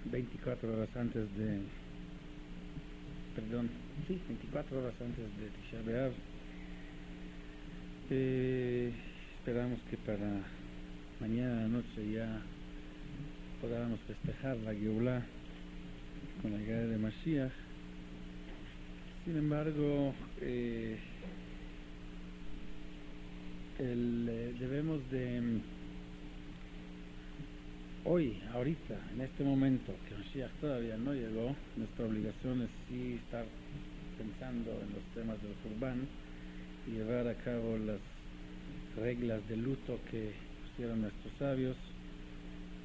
24 horas antes de, perdón, sí, 24 horas antes de Tisha B'Av. Esperamos que para mañana noche ya podamos festejar la Geulah con la llegada de Mashiach. Sin embargo, debemos de hoy, ahorita, en este momento, que Mashiach todavía no llegó, nuestra obligación es sí estar pensando en los temas del Qurban y llevar a cabo las reglas de luto que pusieron nuestros sabios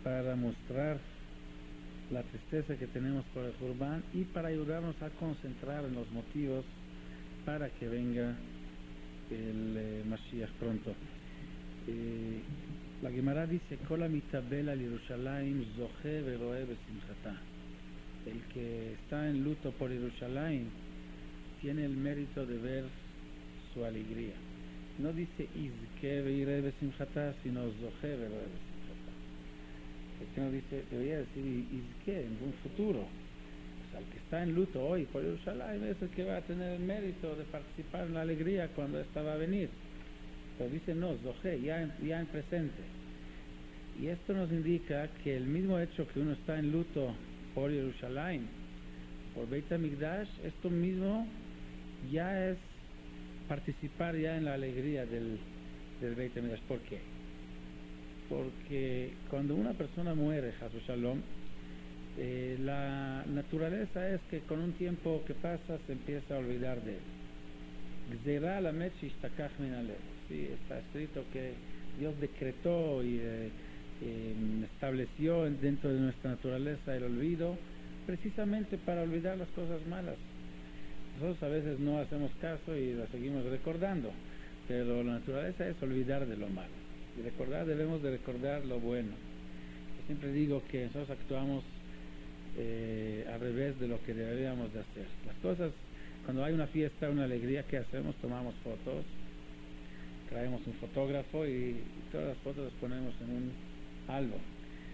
para mostrar la tristeza que tenemos por el Qurban y para ayudarnos a concentrar en los motivos para que venga el Mashiach pronto. La Gemara dice: Kol hamitabel al Yerushalayim zoche veroe besimchata. El que está en luto por Yerushalayim tiene el mérito de ver su alegría. No dice izke veireh besimchata, sino zoche veroe besimchata. ¿Por qué no dice? Debería decir izke en un futuro. O sea, el que está en luto hoy por Yerushalayim es el que va a tener el mérito de participar en la alegría cuando esta va a venir. Pero dice no, zoche, ya en presente. Y esto nos indica que el mismo hecho que uno está en luto por Yerushalayim, por Beit HaMikdash, esto mismo ya es participar ya en la alegría del Beit HaMikdash. ¿Por qué? Porque cuando una persona muere, Hasu Shalom, la naturaleza es que con un tiempo que pasa se empieza a olvidar de él. Gzerah lamet shishtakach min halev. Sí, está escrito que Dios decretó y estableció dentro de nuestra naturaleza el olvido, precisamente para olvidar las cosas malas. Nosotros a veces no hacemos caso y las seguimos recordando, pero la naturaleza es olvidar de lo malo. Y debemos de recordar lo bueno. Yo siempre digo que nosotros actuamos al revés de lo que deberíamos de hacer. Las cosas, cuando hay una fiesta, una alegría, ¿qué hacemos? Tomamos fotos, traemos un fotógrafo y todas las fotos las ponemos en un álbum.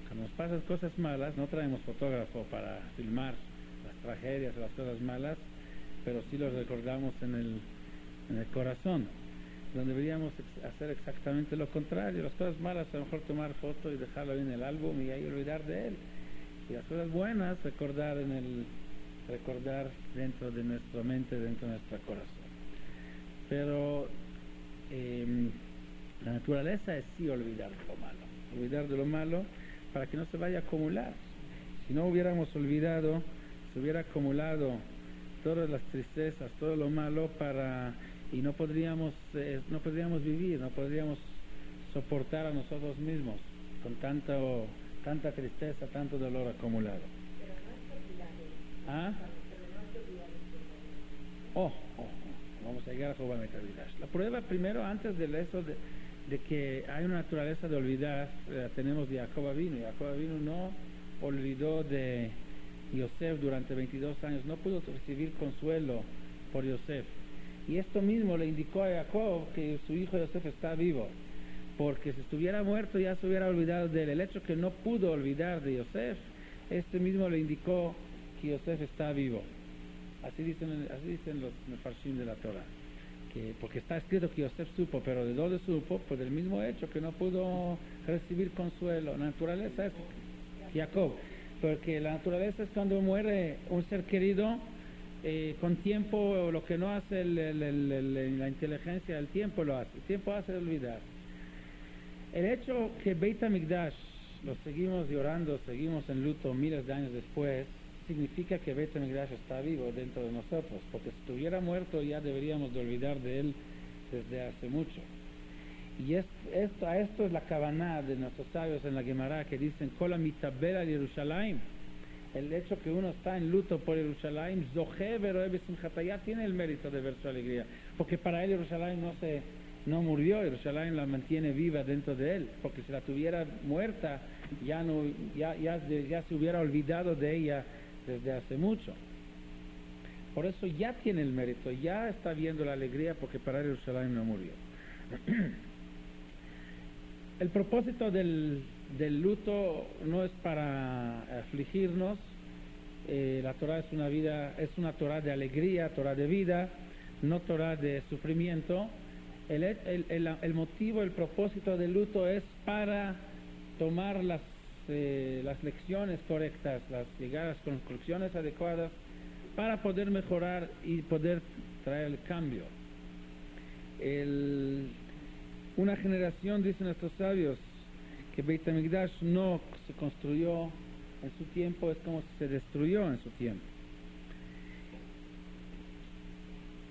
Cuando nos pasan cosas malas, no traemos fotógrafo para filmar las tragedias o las cosas malas, pero sí los recordamos en el corazón. Donde deberíamos hacer exactamente lo contrario. Las cosas malas, a lo mejor tomar foto y dejarlo ahí en el álbum y ahí olvidar de él. Y las cosas buenas, recordar dentro de nuestra mente, dentro de nuestro corazón. Pero la naturaleza es sí olvidar de lo malo para que no se vaya a acumular. Si no hubiéramos olvidado, se hubiera acumulado todas las tristezas, todo lo malo y no podríamos vivir, no podríamos soportar a nosotros mismos con tanta tristeza, tanto dolor acumulado. ¿Ah? Vamos a llegar a Jobam Etavidash. La prueba primero, antes de eso, de que hay una naturaleza de olvidar, tenemos de Jacob Avinu. Jacob Avinu no olvidó de Yosef durante 22 años, no pudo recibir consuelo por Yosef. Y esto mismo le indicó a Jacob que su hijo Yosef está vivo, porque si estuviera muerto ya se hubiera olvidado de él. El hecho que no pudo olvidar de Yosef, este mismo le indicó que Yosef está vivo. Así dicen los mefarshim de la Torah, porque está escrito que Yosef supo, pero ¿de dónde supo? Pues del mismo hecho que no pudo recibir consuelo. La naturaleza es Jacob, porque la naturaleza es cuando muere un ser querido, con tiempo, lo que no hace la inteligencia del tiempo lo hace. El tiempo hace olvidar. El hecho que Beit HaMikdash lo seguimos llorando, seguimos en luto miles de años después, significa que Beit HaMikdash está vivo dentro de nosotros, porque si estuviera muerto ya deberíamos de olvidar de él desde hace mucho. Y esto es la kavaná de nuestros sabios en la Gemara, que dicen Kol hamitabel al Yerushalayim. El hecho que uno está en luto por Yerushalayim, zoche veroe besimchata, ya tiene el mérito de ver su alegría, porque para él Yerushalayim no murió, Yerushalayim la mantiene viva dentro de él, porque si la tuviera muerta ya se hubiera olvidado de ella desde hace mucho. Por eso ya tiene el mérito, ya está viendo la alegría, porque para él Yerushalayim no murió. El propósito del del luto no es para afligirnos. La Torah es una Torah de alegría, Torah de vida, no Torah de sufrimiento. El motivo, el propósito del luto es para tomar las lecciones correctas, llegar a las conclusiones adecuadas para poder mejorar y poder traer el cambio. Una generación, dicen nuestros sabios, que Beit HaMikdash no se construyó en su tiempo, es como si se destruyó en su tiempo.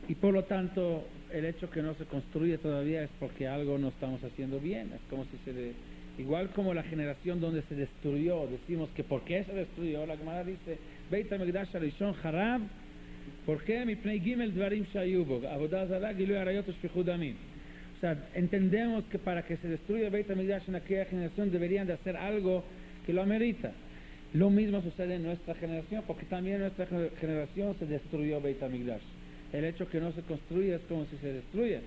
Y por lo tanto, el hecho que no se construye todavía es porque algo no estamos haciendo bien. Es como si igual como la generación donde se destruyó, decimos que ¿por qué se destruyó? La Gemara dice, Beit HaMikdash Harishon Harab, ¿por qué? Mipnei Gimel Dvarim Shayu bo, Avodah Zarah, Gilui Arayot Ushfichut Damim. O sea, entendemos que para que se destruya Beit HaMikdash en aquella generación deberían de hacer algo que lo amerita. Lo mismo sucede en nuestra generación, porque también en nuestra generación se destruyó Beit HaMikdash. El hecho que no se construye es como si se destruye.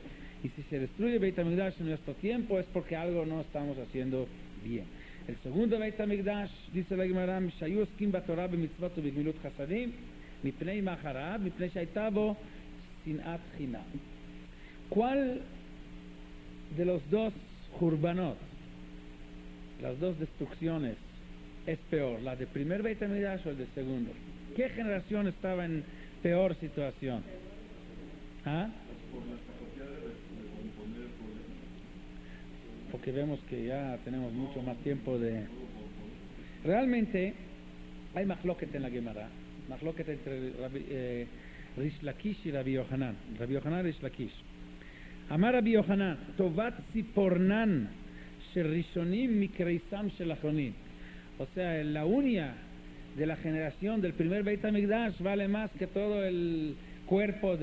Y si se destruye Beit HaMikdash en nuestro tiempo es porque algo no estamos haciendo bien. El segundo Beit HaMikdash, dice la Gemara, Shayu oskim batorah b'mitzvot ub'gemilut chasadim, mipnei macharab, mipnei shayta bo sinat chinam. ¿Cuál de los dos jurbanot, las dos destrucciones, es peor? ¿La del primer Beit HaMikdash o el del segundo? ¿Qué generación estaba en peor situación? ¿Ah? Porque vemos que ya tenemos mucho más tiempo de... Realmente hay machloket en la Gemara, machloket entre Rish Lakish y Rabbi Yohanan. Rabbi Yohanan Rish Lakish. Amar Rabbi Yohanan, Tovat Zipornan Shel Rishonim Mikreisam Shel Achronim. O sea, la uña de la generación del primer Beit HaMikdash vale más que todo el cuerpo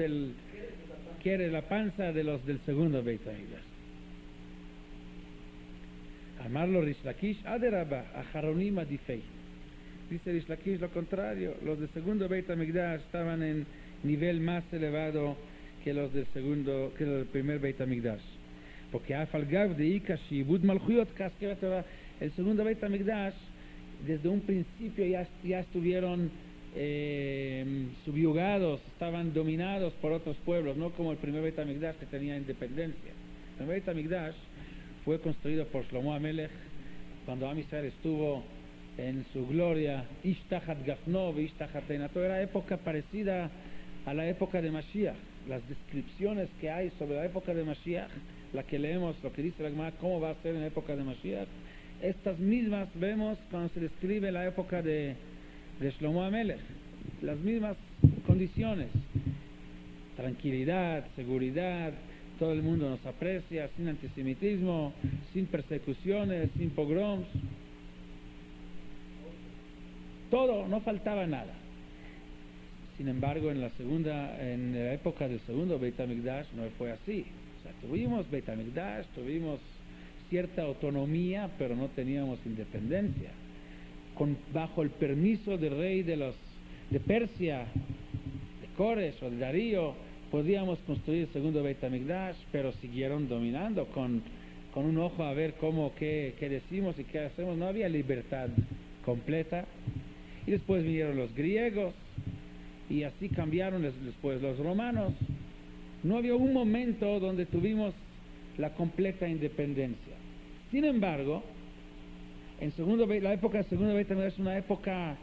la panza de los del segundo Beit HaMikdash. Amarlo Rish Lakish, Aderaba, Aharonim Adifei. Dice Rish Lakish lo contrario, los del segundo Beit HaMikdash estaban en nivel más elevado que los del primer Beit HaMikdash. Porque Afalgav de Ika Shibud Malchuyot Kaskevatova, el segundo Beit HaMikdash, desde un principio ya estuvieron subyugados, estaban dominados por otros pueblos, no como el primer Beit HaMikdash que tenía independencia. El primer Beit HaMikdash fue construido por Shlomo HaMelech cuando Am Yisrael estuvo en su gloria, Ish Tachat Gafno ve Ish Tachat Einato. Era época parecida a la época de Mashiach. Las descripciones que hay sobre la época de Mashiach, la que leemos, lo que dice la Gemara, cómo va a ser en la época de Mashiach, estas mismas vemos cuando se describe la época de Shlomo HaMelech. Las mismas condiciones: tranquilidad, seguridad, todo el mundo nos aprecia, sin antisemitismo, sin persecuciones, sin pogroms. Todo, no faltaba nada. Sin embargo, en la época del segundo Beit HaMikdash no fue así. O sea, tuvimos Beit HaMikdash, tuvimos cierta autonomía, pero no teníamos independencia. Bajo el permiso del rey de Persia, de Koresh o de Darío, podíamos construir el segundo Beit HaMikdash, pero siguieron dominando con un ojo a ver qué decimos y qué hacemos. No había libertad completa. Y después vinieron los griegos, y así cambiaron después los romanos. No había un momento donde tuvimos la completa independencia. Sin embargo, la época del segundo Beit HaMikdash es una época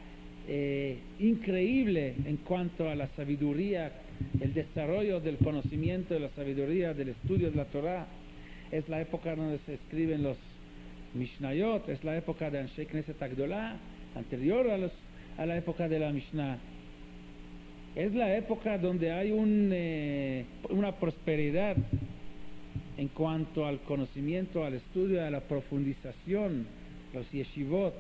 increíble en cuanto a la sabiduría, el desarrollo del conocimiento de la sabiduría, del estudio de la Torah. Es la época donde se escriben los Mishnayot, es la época de Anshei Knesset Agdolah, anterior a la época de la Mishnah. Es la época donde hay una prosperidad en cuanto al conocimiento, al estudio, a la profundización, los yeshivot.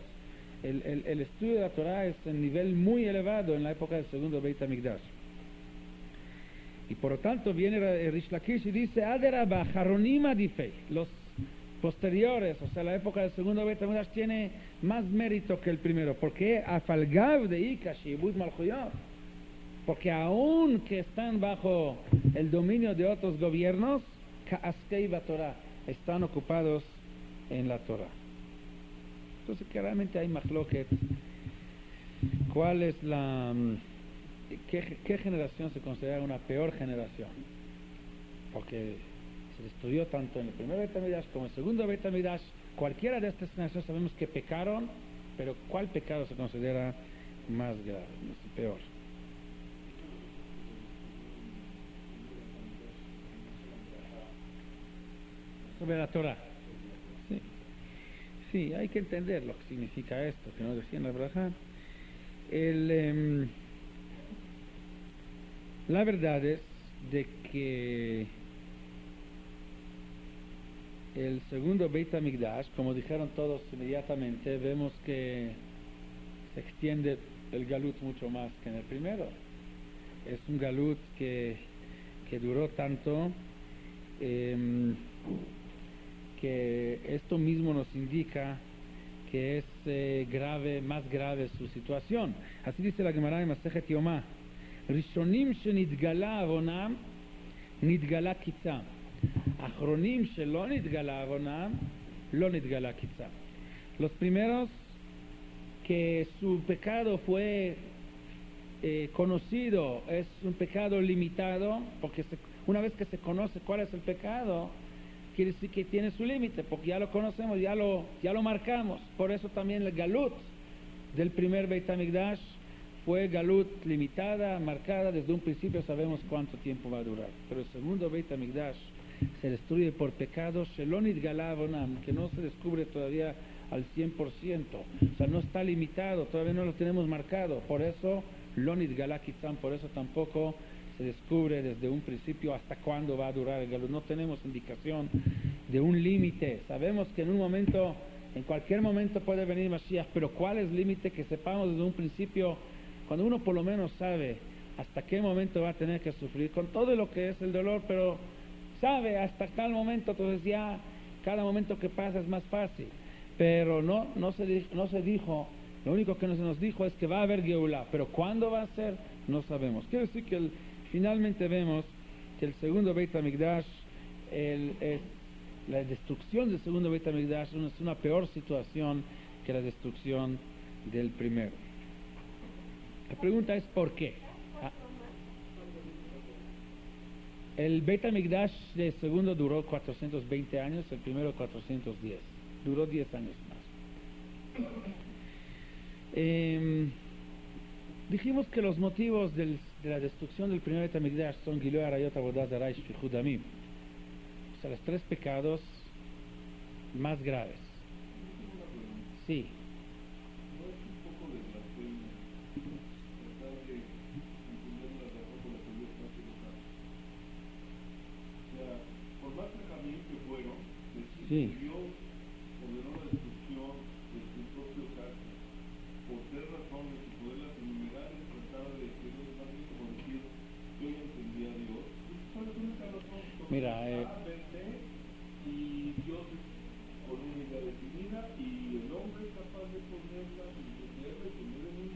El estudio de la Torah es en nivel muy elevado en la época del segundo Beit HaMikdash. Y por lo tanto viene Rish Lakish y dice, Aderaba, Haronim Adifei, los posteriores, o sea, la época del segundo Beit HaMikdash tiene más mérito que el primero. ¿Por qué? Afalgav de Ika Shibud Malchuyot. Porque aun que están bajo el dominio de otros gobiernos, Ka'askei Torah, están ocupados en la Torah. Entonces que realmente hay mahloket. ¿Cuál es qué generación se considera una peor generación? Porque se estudió tanto en el primer Beit HaMikdash como en el segundo Beit HaMikdash. Cualquiera de estas generaciones sabemos que pecaron, pero ¿cuál pecado se considera más grave, peor? Sobre la Torah. Sí. Sí, hay que entender lo que significa esto, que nos decía en la Braja. La verdad es de que el segundo Beit HaMikdash, como dijeron todos inmediatamente, vemos que se extiende el galut mucho más que en el primero. Es un galut que duró tanto, que esto mismo nos indica que es más grave su situación. Así dice la Gemara en Masejet Yomá: Rishonim shenitgala avonam, nitgala kitzam. Achronim shelo nitgala avonam, lo nitgala kitzam. Los primeros que su pecado fue conocido, es un pecado limitado, porque una vez que se conoce cuál es el pecado, quiere decir que tiene su límite, porque ya lo conocemos, ya lo marcamos. Por eso también el galut del primer Beit HaMikdash fue galut limitada, marcada, desde un principio sabemos cuánto tiempo va a durar. Pero el segundo Beit HaMikdash se destruye por pecados shelonit galavonam, que no se descubre todavía al 100%, o sea, no está limitado, todavía no lo tenemos marcado. Por eso lonit galakitzam, por eso tampoco se descubre desde un principio hasta cuándo va a durar el galut. No tenemos indicación de un límite. Sabemos que en cualquier momento puede venir Mashiach, pero ¿cuál es el límite? Que sepamos desde un principio, cuando uno por lo menos sabe hasta qué momento va a tener que sufrir, con todo lo que es el dolor, pero sabe hasta tal momento, entonces ya cada momento que pasa es más fácil. Pero no se dijo, lo único que nos dijo es que va a haber Geulah, pero ¿cuándo va a ser? No sabemos. Quiere decir que finalmente vemos que el segundo Beit HaMikdash, la destrucción del segundo Beit HaMikdash es una peor situación que la destrucción del primero. La pregunta es ¿por qué? El Beit HaMikdash del segundo duró 420 años, el primero 410. Duró 10 años más. Dijimos que los motivos de la destrucción del primer Beit HaMikdash son Giloy Arayot, Avodat Zarah y Shfichut Damim. O sea, los tres pecados más graves. Sí. Sí. Mira, y Dios es por una idea definida y el hombre es capaz de ponerla y ponerla en un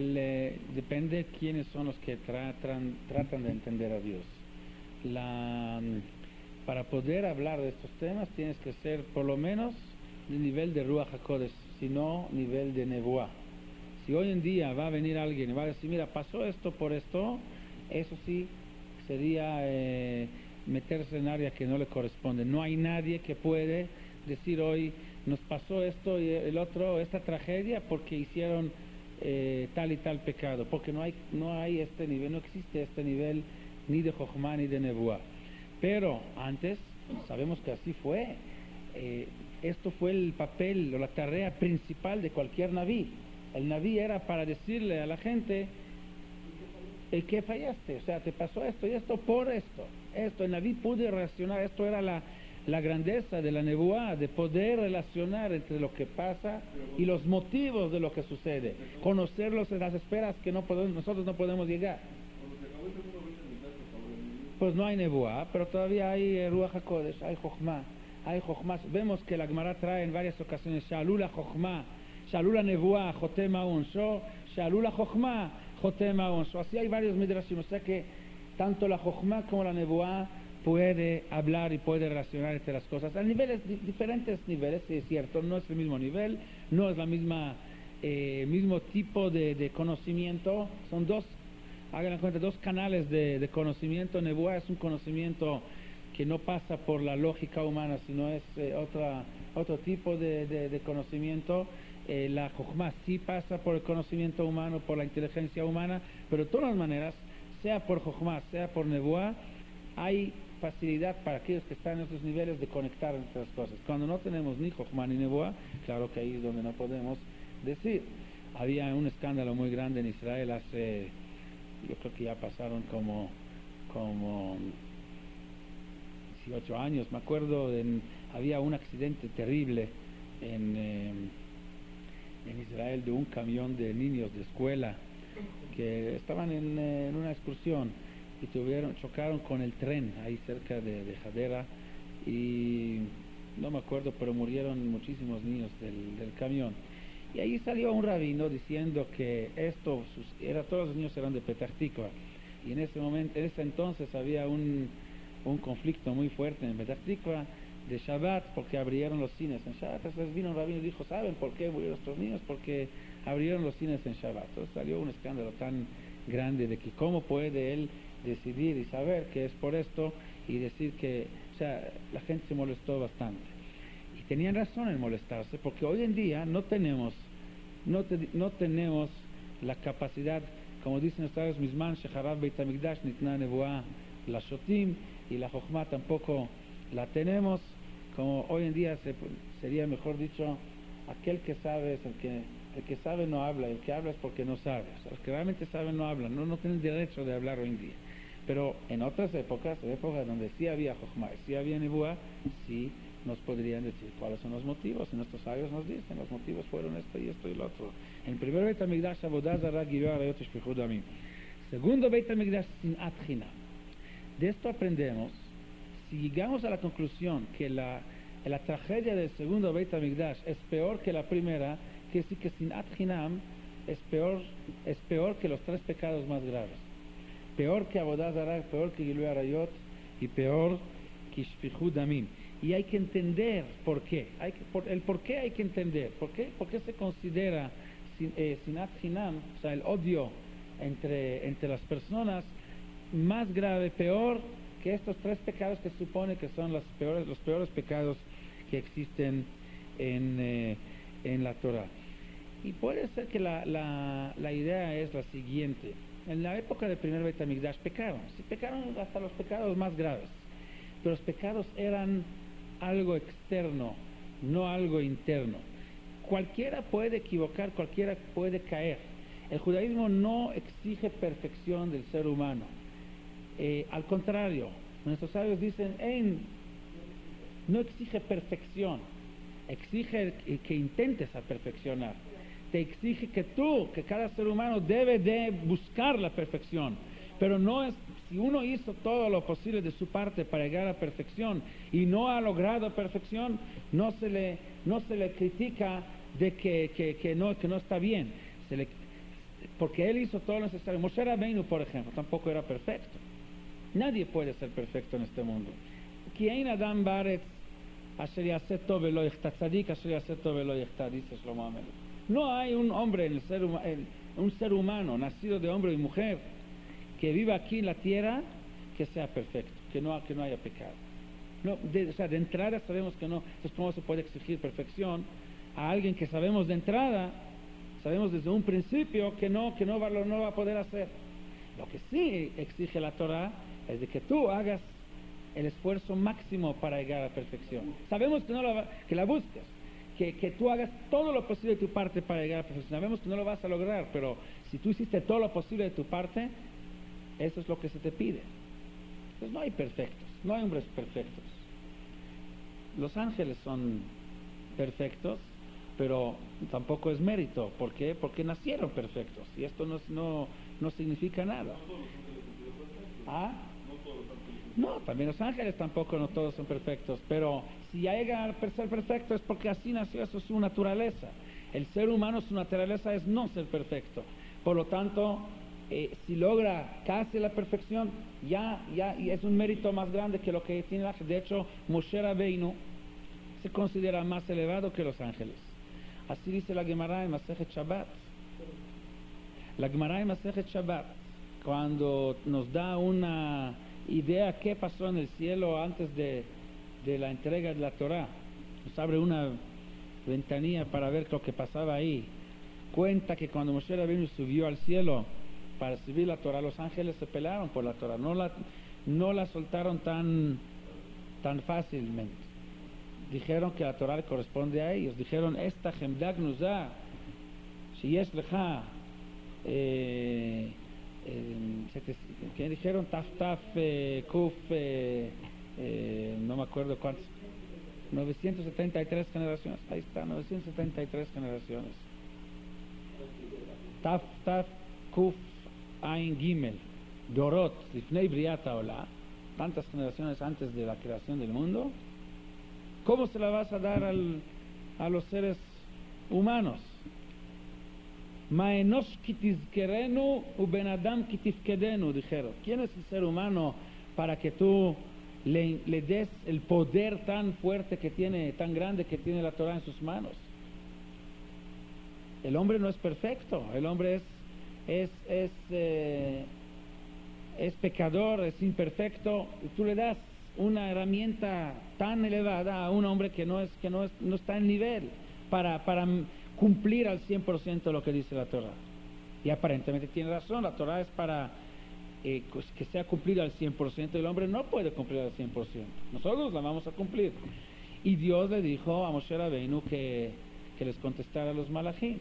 libro. Depende quiénes son los que tratan de entender a Dios. Para poder hablar de estos temas tienes que ser por lo menos de nivel de Ruach HaKodesh, si no nivel de Nebuá. Si hoy en día va a venir alguien y va a decir, mira, pasó esto por esto, eso sí sería meterse en área que no le corresponde. No hay nadie que puede decir hoy nos pasó esto y el otro, esta tragedia porque hicieron tal y tal pecado, porque no hay este nivel, no existe este nivel ni de Jochma ni de Nebuá. Pero antes sabemos que así fue. Esto fue el papel o la tarea principal de cualquier naví. El naví era para decirle a la gente que fallaste, o sea, te pasó esto y esto por esto. El naví pudo relacionar, esto era la grandeza de la nebuá, de poder relacionar entre lo que pasa y los motivos de lo que sucede, conocerlos en las esferas que nosotros no podemos llegar. Pues no hay nebuá, pero todavía hay Ruach HaKodesh, hay Jochma. Vemos que la Gemara trae en varias ocasiones Shalula Jochma, Shalula Nebuá, Jotema Unsho, Shalula Jochma, Jotema Unsho. Así hay varios midrashim, o sea que tanto la Jochma como la Nebuá puede hablar y puede relacionar entre las cosas a niveles, diferentes niveles, sí, es cierto, no es el mismo nivel, no es la misma mismo tipo de conocimiento, son dos, hagan cuenta, dos canales de conocimiento. Nebuá es un conocimiento que no pasa por la lógica humana, sino es otro tipo de conocimiento. La Jochma sí pasa por el conocimiento humano, por la inteligencia humana, pero de todas maneras, sea por Jochma, sea por Nebuá, hay facilidad para aquellos que están en esos niveles de conectar entre las cosas. Cuando no tenemos ni Jochma ni Nebuá, claro que ahí es donde no podemos decir. Había un escándalo muy grande en Israel hace, yo creo que ya pasaron como 18 años, me acuerdo, había un accidente terrible en Israel de un camión de niños de escuela que estaban en una excursión y chocaron con el tren ahí cerca de Hadera, y no me acuerdo, pero murieron muchísimos niños del camión. Y ahí salió un rabino diciendo que todos los niños eran de Petah Tikva, y en ese entonces había un conflicto muy fuerte en Petah Tikva de Shabbat, porque abrieron los cines en Shabbat. Entonces vino un rabino y dijo: ¿saben por qué murieron estos niños? Porque abrieron los cines en Shabbat. Entonces salió un escándalo tan grande de que cómo puede él decidir y saber que es por esto, y decir que, o sea, la gente se molestó bastante. Y tenían razón en molestarse, porque hoy en día no tenemos la capacidad, como dicen ustedes, Mizman Shecharab Beit HaMikdash Nitna Nebuá la Shotim, y la Jochma tampoco la tenemos. Como hoy en día sería mejor dicho, aquel que sabe es el que sabe no habla, el que habla es porque no sabe. O sea, los que realmente saben no hablan, no tienen derecho de hablar hoy en día. Pero en otras épocas donde sí había Jochma, sí había Nebuá, sí nos podrían decir cuáles son los motivos, y nuestros sabios nos dicen: los motivos fueron esto y esto y lo otro. En primer Beit HaMikdash, Avodah Zarah, Gilui Arayot, Shfichut Damim. Segundo Beit HaMikdash, Sinat Chinam. De esto aprendemos, si llegamos a la conclusión que la tragedia del segundo Beit HaMikdash es peor que la primera, que sí que Sinat Chinam es peor que los tres pecados más graves. Peor que Avodah Zarah, peor que Gilui Arayot, y peor que Shfichut Damim. Y hay que entender por qué. El por qué hay que entender. ¿Por qué se considera Sinat Chinam, o sea, el odio entre las personas, más grave, peor que estos tres pecados que se supone que son los peores pecados que existen en la Torah? Y puede ser que la idea es la siguiente: en la época del primer Beit HaMikdash pecaron hasta los pecados más graves, pero los pecados eran algo externo, no algo interno. Cualquiera puede equivocar, cualquiera puede caer. El judaísmo no exige perfección del ser humano. Al contrario, nuestros sabios dicen: no exige perfección, exige que intentes a perfeccionar. Te exige que cada ser humano debe de buscar la perfección, pero no es, si uno hizo todo lo posible de su parte para llegar a perfección y no ha logrado perfección, no se le critica de que no está bien, porque él hizo todo lo necesario. Moshe Rabbeinu, por ejemplo, tampoco era perfecto. Nadie puede ser perfecto en este mundo. Ki ein adam baaretz asher yaseh tov velo yichta, tzadik asher yaseh tov velo yichta, dice Shlomo HaMelech. No hay un hombre un ser humano nacido de hombre y mujer que viva aquí en la tierra que sea perfecto, que no haya pecado. De entrada sabemos que no. Entonces, ¿cómo se puede exigir perfección a alguien que sabemos de entrada, sabemos desde un principio que no va a poder hacer? Lo que sí exige la Torah es de que tú hagas el esfuerzo máximo para llegar a la perfección. Sabemos que la busques, que tú hagas todo lo posible de tu parte para llegar a la perfección. Sabemos que no lo vas a lograr, pero si tú hiciste todo lo posible de tu parte, eso es lo que se te pide. Entonces no hay perfectos, no hay hombres perfectos. Los ángeles son perfectos, pero tampoco es mérito. ¿Por qué? Porque nacieron perfectos, y esto no significa nada. ¿Ah? No, también los ángeles tampoco, no todos son perfectos, pero si llega a ser perfecto es porque así nació, eso es su naturaleza. El ser humano, su naturaleza es no ser perfecto. Por lo tanto, si logra casi la perfección, ya y es un mérito más grande que lo que tiene el ángel. De hecho, Moshe Rabbeinu se considera más elevado que los ángeles. Así dice la Gemara en Masejet Shabbat. La Gemara en Masejet Shabbat, cuando nos da una idea qué pasó en el cielo antes de la entrega de la Torah, nos abre una ventanilla para ver lo que pasaba ahí. Cuenta que cuando Moshe Rabbeinu subió al cielo para recibir la Torah, los ángeles se pelearon por la Torah, no la soltaron tan fácilmente. Dijeron que la Torah le corresponde a ellos. Dijeron, esta Hemdag Nuzah, si es leja, que dijeron Taf Kuf, no me acuerdo cuántos, 973 generaciones. Ahí está, 973 generaciones. Taf Kuf Ain Gimel Dorot Lifnei Briat Haolah, tantas generaciones antes de la creación del mundo. ¿Cómo se la vas a dar a los seres humanos? Ma'enosh kitizkerenu u ben adam kitifkedenu, dijeron. ¿Quién es el ser humano para que tú le des el poder tan fuerte que tiene, tan grande que tiene la Torah en sus manos? El hombre no es perfecto, el hombre es pecador, es imperfecto, y tú le das una herramienta tan elevada a un hombre que no está en nivel para cumplir al 100% lo que dice la Torah. Y aparentemente tiene razón, la Torah es para que sea cumplida al 100%, y el hombre no puede cumplir al 100%. Nosotros la vamos a cumplir. Y Dios le dijo a Moshe Rabbeinu que les contestara a los malajim,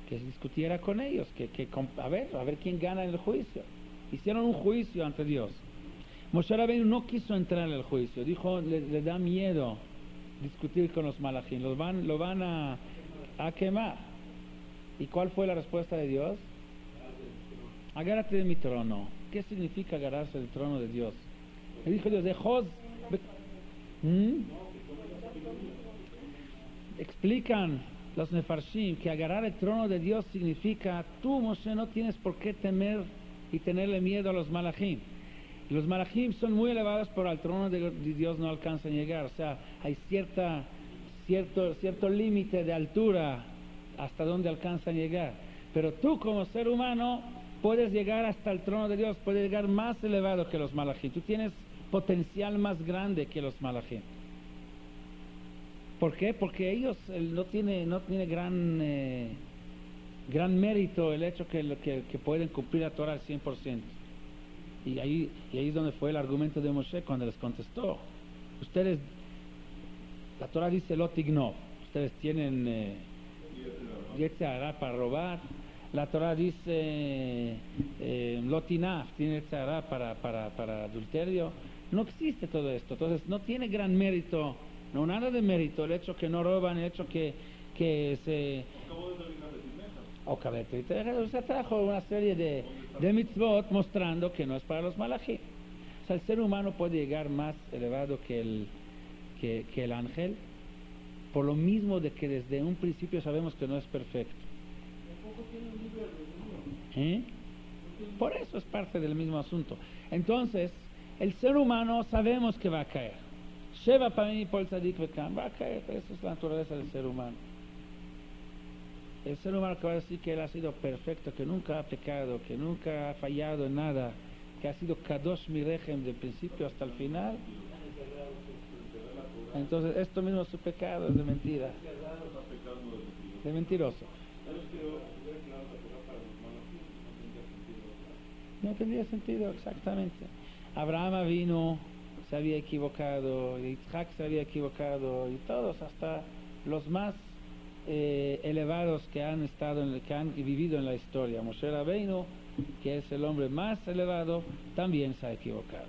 que discutiera con ellos, a ver quién gana en el juicio. Hicieron un juicio ante Dios. Moshe Rabbeinu no quiso entrar en el juicio, dijo, le da miedo discutir con los malajim, lo van a quemar. ¿Y cuál fue la respuesta de Dios? Agárrate de mi trono. ¿Qué significa agarrarse del trono de Dios? Le dijo Dios, explican los Nefarshim que agarrar el trono de Dios significa, tú, Moshe, no tienes por qué temer y tenerle miedo a los malajim. Los malajim son muy elevados, pero al trono de Dios no alcanzan a llegar. O sea, hay cierto límite de altura hasta donde alcanzan a llegar. Pero tú, como ser humano, puedes llegar hasta el trono de Dios, puedes llegar más elevado que los malajim. Tú tienes potencial más grande que los malajim. ¿Por qué? Porque ellos no tiene gran mérito el hecho que pueden cumplir la Torah al 100%. Y ahí es donde fue el argumento de Moshe cuando les contestó. Ustedes, la Torah dice Lo tignov, ustedes tienen Yetzer Hara para robar. La Torah dice Lo tinaf, tiene Yetzer Hara para adulterio. No existe todo esto, entonces no tiene gran mérito, no nada de mérito el hecho que no roban, el hecho que se... O sea, trajo una serie de mitzvot mostrando que no es para los malajim. O sea, el ser humano puede llegar más elevado que el ángel, por lo mismo de que desde un principio sabemos que no es perfecto. Por eso es parte del mismo asunto. Entonces, el ser humano sabemos que va a caer. Sheva pamim pol tzadik vekam, va a caer, esa es la naturaleza del ser humano. El ser humano que va a decir que él ha sido perfecto, que nunca ha pecado, que nunca ha fallado en nada, que ha sido Kadosh Mirechem del principio hasta el final. Entonces esto mismo es su pecado, es de mentira, de mentiroso. No tendría sentido, exactamente. Abraham vino, se había equivocado, Yitzhak se había equivocado, y todos, hasta los más elevados que han vivido en la historia. Moshe Rabbeinu, que es el hombre más elevado, también se ha equivocado,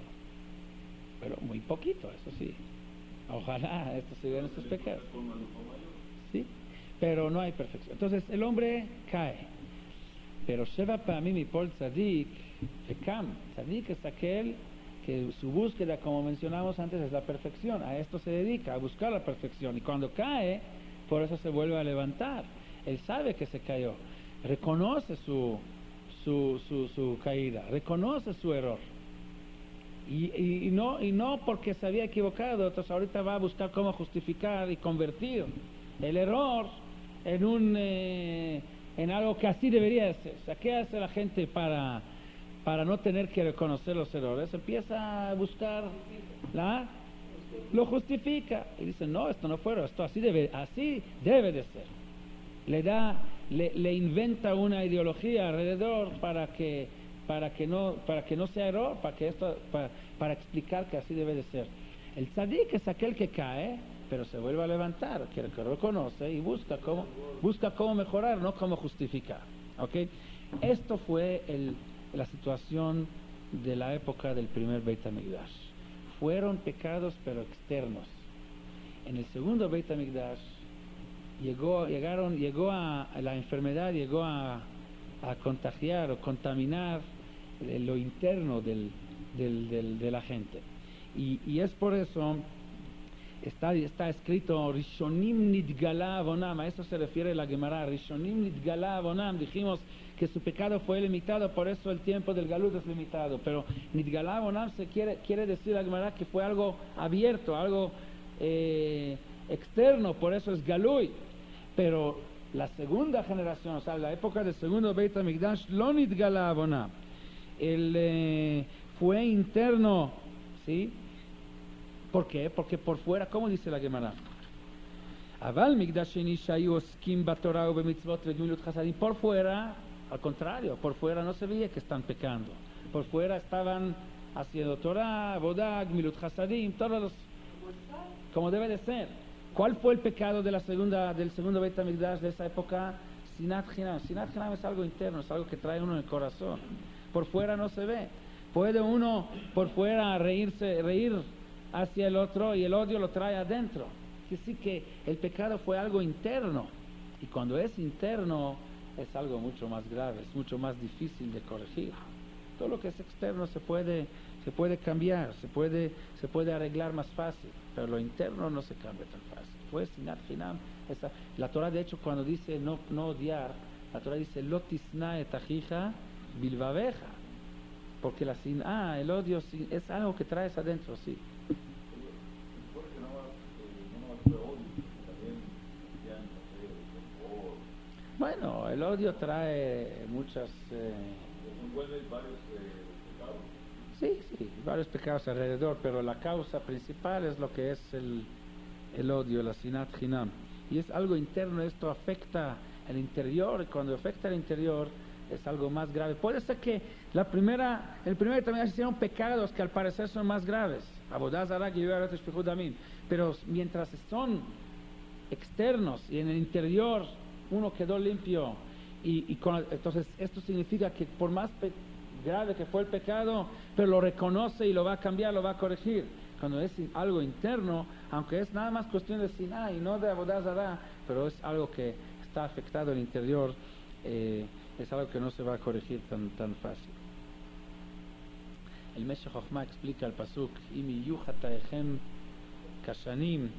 pero muy poquito, eso sí. Ojalá estos se vean sus pecados, sí, pero no hay perfección. Entonces el hombre cae, pero Sheva Pamim Yipol Tzadik Vekam. Tzadik es aquel que su búsqueda, como mencionamos antes, es la perfección. A esto se dedica, a buscar la perfección, y cuando cae, por eso se vuelve a levantar. Él sabe que se cayó, reconoce su su caída, reconoce su error. Y no porque se había equivocado, entonces ahorita va a buscar cómo justificar y convertir el error en algo que así debería ser. O sea, ¿qué hace la gente para no tener que reconocer los errores? Empieza a buscar lo justifica y dice, no, esto no fue, esto así debe de ser. Le inventa una ideología alrededor para que no sea error, para explicar que así debe de ser. El tzadik es aquel que cae, pero se vuelve a levantar, que reconoce y busca cómo mejorar, no cómo justificar. ¿Okay? Esto fue la situación de la época del primer Beit HaMikdash. Fueron pecados pero externos. En el segundo Beit HaMikdash llegó a la enfermedad, llegó a contagiar o contaminar lo interno de la gente, y es por eso está escrito Rishonim Nidgala Avonam. A eso se refiere la Gemara, Rishonim Nidgala Avonam. Dijimos que su pecado fue limitado, por eso el tiempo del Galut es limitado, pero Nidgala Avonam quiere decir la Gemara que fue algo abierto, algo externo, por eso es Galui. Pero la segunda generación, o sea, la época del segundo Beit HaMikdash, lo Nidgala Avonam, fue interno, ¿sí? ¿Por qué? Porque por fuera, ¿cómo dice la Gemara? Aval Mikdash Sheni shayu oskim batorah ubemitzvot vegmilut chasadim. Por fuera, al contrario, por fuera no se veía que están pecando. Por fuera estaban haciendo Torah, Avodah, Gmilut Chasadim, todos los, como debe de ser. ¿Cuál fue el pecado del segundo Beit HaMikdash de esa época? Sinat Hinam. Sinat Hinam es algo interno, es algo que trae uno en el corazón. Por fuera no se ve. Puede uno por fuera reír hacia el otro y el odio lo trae adentro. Quiere decir que el pecado fue algo interno, y cuando es interno es algo mucho más grave, es mucho más difícil de corregir. Todo lo que es externo se puede cambiar, se puede arreglar más fácil, pero lo interno no se cambia tan fácil. Fue Sinat Hinam. La Torah, de hecho, cuando dice no odiar, la Torah dice Lo tisna et achija bilvaveja, porque el odio es algo que traes adentro, sí. Bueno, el odio trae muchas... Sí, varios pecados alrededor, pero la causa principal es lo que es el odio, la Sinat Hinam. Y es algo interno, esto afecta el interior, y cuando afecta el interior es algo más grave. Puede ser que el primer también hicieron pecados que al parecer son más graves, pero mientras son externos y en el interior uno quedó limpio, entonces esto significa que por más grave que fue el pecado, pero lo reconoce y lo va a cambiar, lo va a corregir. Cuando es algo interno, aunque es nada más cuestión de Sinai y no de Avodah Zarah, pero es algo que está afectado el interior, es algo que no se va a corregir tan fácil. El Meshech Chochma explica el pasuk Im yiyu chataechem kashanim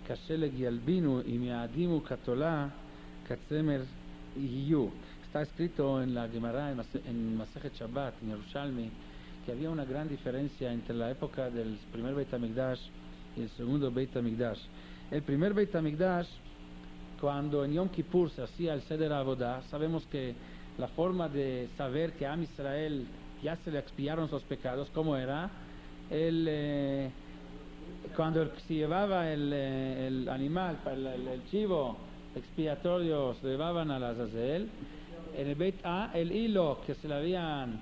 kasheleg yalbinu im ya'adimu katola katzemer yiyu. Está escrito en la Gemara, en Masechet Shabbat, en Yerushalmi, que había una gran diferencia entre la época del primer Beit HaMikdash y el segundo Beit HaMikdash. El primer Beit HaMikdash, cuando en Yom Kippur se hacía el Seder Avodah, sabemos que la forma de saber que a Am Israel ya se le expiaron sus pecados, ¿cómo era? Cuando se llevaba el animal, el chivo expiatorio, se llevaban a la Azazel, en el Beit el hilo que se le habían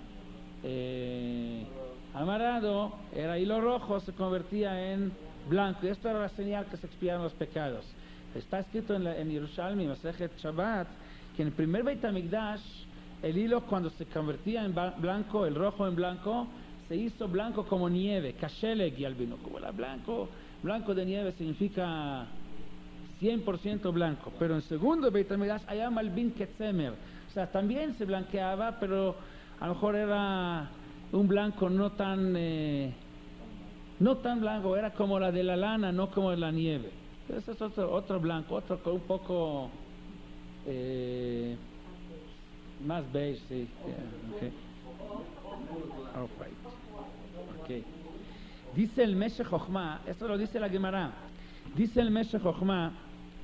amarrado, era hilo rojo, se convertía en blanco, y esto era la señal que se expiaron los pecados. Está escrito en Yerushalmi, Masechet Shabbat, que en el primer Beit HaMikdash el hilo, cuando se convertía en blanco, el rojo en blanco, se hizo blanco como nieve, kasheleg yalbinu, como era blanco de nieve significa 100% blanco. Pero en el segundo Beit HaMikdash allá malbin ketzemer, o sea, también se blanqueaba, pero a lo mejor era un blanco no tan blanco, era como la de la lana, no como la nieve. Ese es otro blanco, otro un poco más beige, sí. Okay. Okay. Dice el Meshech Chochma, esto lo dice la Gemara, dice el Meshech Chochma,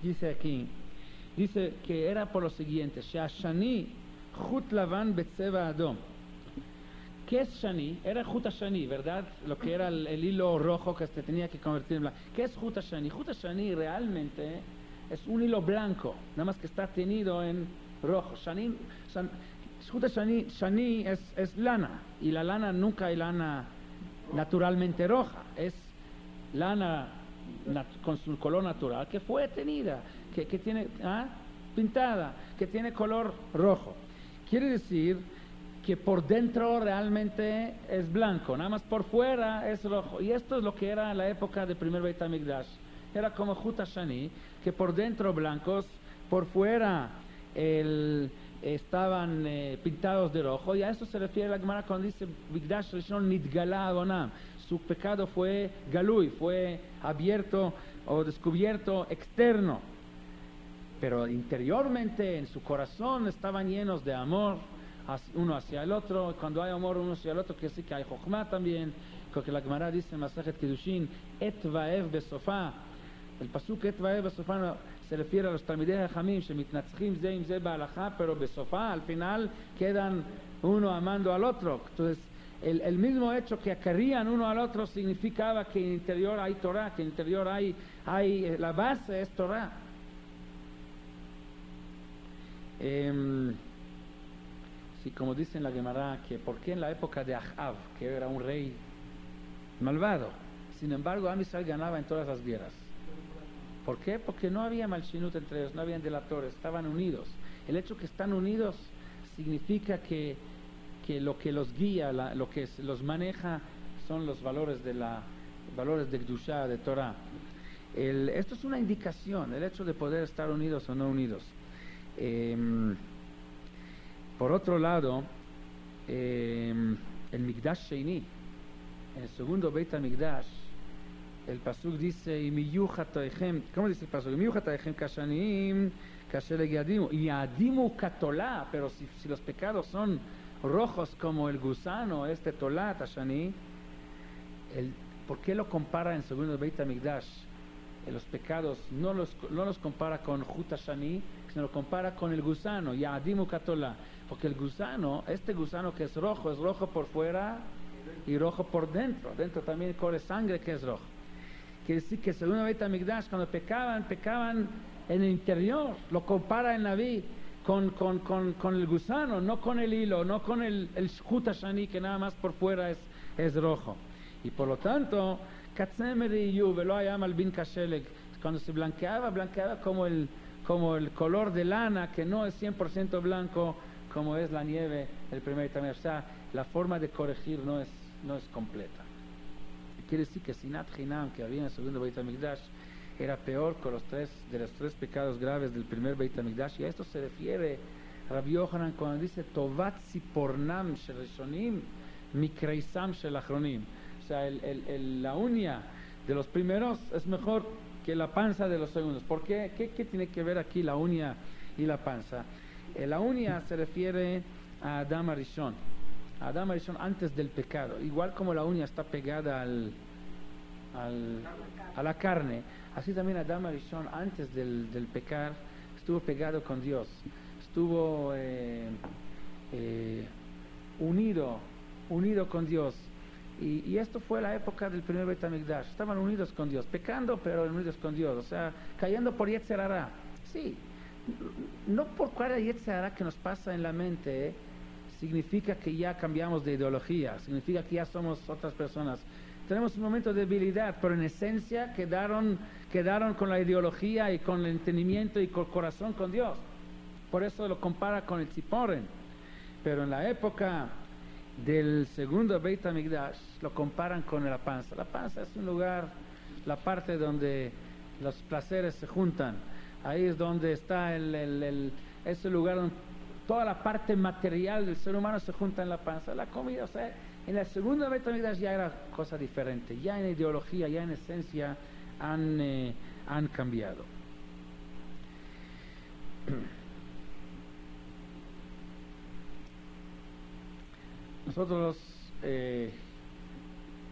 dice aquí, dice que era por lo siguiente, Shani Chut Lavan Betzeva Adom. ¿Qué es Shani? Era Chut Shani, ¿verdad? Lo que era el hilo rojo que se tenía que convertir en blanco. ¿Qué es Chut Shani? Chut Shani realmente es un hilo blanco, nada más que está tenido en rojo. Chut Shani es lana, y la lana nunca hay lana naturalmente roja, es lana con su color natural que fue tenida, que tiene pintada, que tiene color rojo. Quiere decir que por dentro realmente es blanco, nada más por fuera es rojo. Y esto es lo que era en la época del primer Beit HaMikdash. Era como Chut Shani, que por dentro blancos, por fuera estaban pintados de rojo, y a eso se refiere la Gemara cuando dice Mikdash Rishon Nitgala Adonam. Su pecado fue galui, fue abierto o descubierto externo, pero interiormente en su corazón estaban llenos de amor uno hacia el otro. Cuando hay amor uno hacia el otro, quiere decir que hay Chochma también, porque la Gemara dice en Masechet Kiddushin Et Vaev Besofá. El pasuk Et Vaev Besofá se refiere a los Talmidei Jajamim shemitnatzchim ze im ze ba'alajá, pero besofá, al final quedan uno amando al otro. Entonces el mismo hecho que querían uno al otro significaba que en el interior hay Torah, que en el interior hay la base es Torah. Sí, como dice en la Gemara, que por qué en la época de Ahav, que era un rey malvado, sin embargo Am Israel ganaba en todas las guerras. ¿Por qué? Porque no había malshinut entre ellos, no habían delatores, estaban unidos. El hecho que están unidos significa que lo que los guía, lo que los maneja son los valores de Kedushá, de Torah. Esto es una indicación, el hecho de poder estar unidos o no unidos. Por otro lado, el Mikdash Sheini, en el segundo Beit HaMikdash, el pasuk dice, ¿cómo dice el pasuk? Yadimu katolá, pero si los pecados son rojos como el gusano, tolá, tashani, ¿por qué lo compara en segundo Beit HaMikdash? Los pecados no los compara con Chut Shani, sino lo compara con el gusano, Yadimu katolá, porque el gusano, gusano que es rojo por fuera y rojo por dentro. Dentro también corre sangre que es rojo. Quiere decir que según el Beit HaMikdash, cuando pecaban en el interior. Lo compara el Naví con el gusano, no con el hilo, no con el Chut Shani, que nada más por fuera es rojo. Y por lo tanto, cuando se blanqueaba como el color de lana, que no es 100% blanco, como es la nieve el primer también. O sea, la forma de corregir no es completa. Quiere decir que Sinat Hinam, que había en el segundo Beit HaMikdash, era peor que los tres pecados graves del primer Beit HaMikdash. Y a esto se refiere Rabbi Yochanan cuando dice Tovat Sipornam Shel Rishonim Mikreisam Shel Achronim. O sea, la uña de los primeros es mejor que la panza de los segundos. ¿Por qué? ¿Qué tiene que ver aquí la uña y la panza? La uña se refiere a Adam Arishon. Adam Arishon antes del pecado. Igual como la uña está pegada a la carne, así también Adam Arishon antes del pecar estuvo pegado con Dios. Estuvo unido con Dios. Y esto fue la época del primer Beit HaMikdash. Estaban unidos con Dios, pecando pero unidos con Dios, o sea, cayendo por Yetzer Hara. Sí, no por cada Yetzer Hara que nos pasa en la mente significa que ya cambiamos de ideología, significa que ya somos otras personas. Tenemos un momento de debilidad, pero en esencia quedaron con la ideología y con el entendimiento y con el corazón con Dios. Por eso lo compara con el Tziporen. Pero en la época del segundo Beit HaMikdash lo comparan con la panza. La panza es un lugar, la parte donde los placeres se juntan. Ahí es donde está ese lugar donde toda la parte material del ser humano se junta en la panza. La comida, o sea, en la segunda Beit HaMikdash ya era cosa diferente. Ya en ideología, ya en esencia han cambiado. nosotros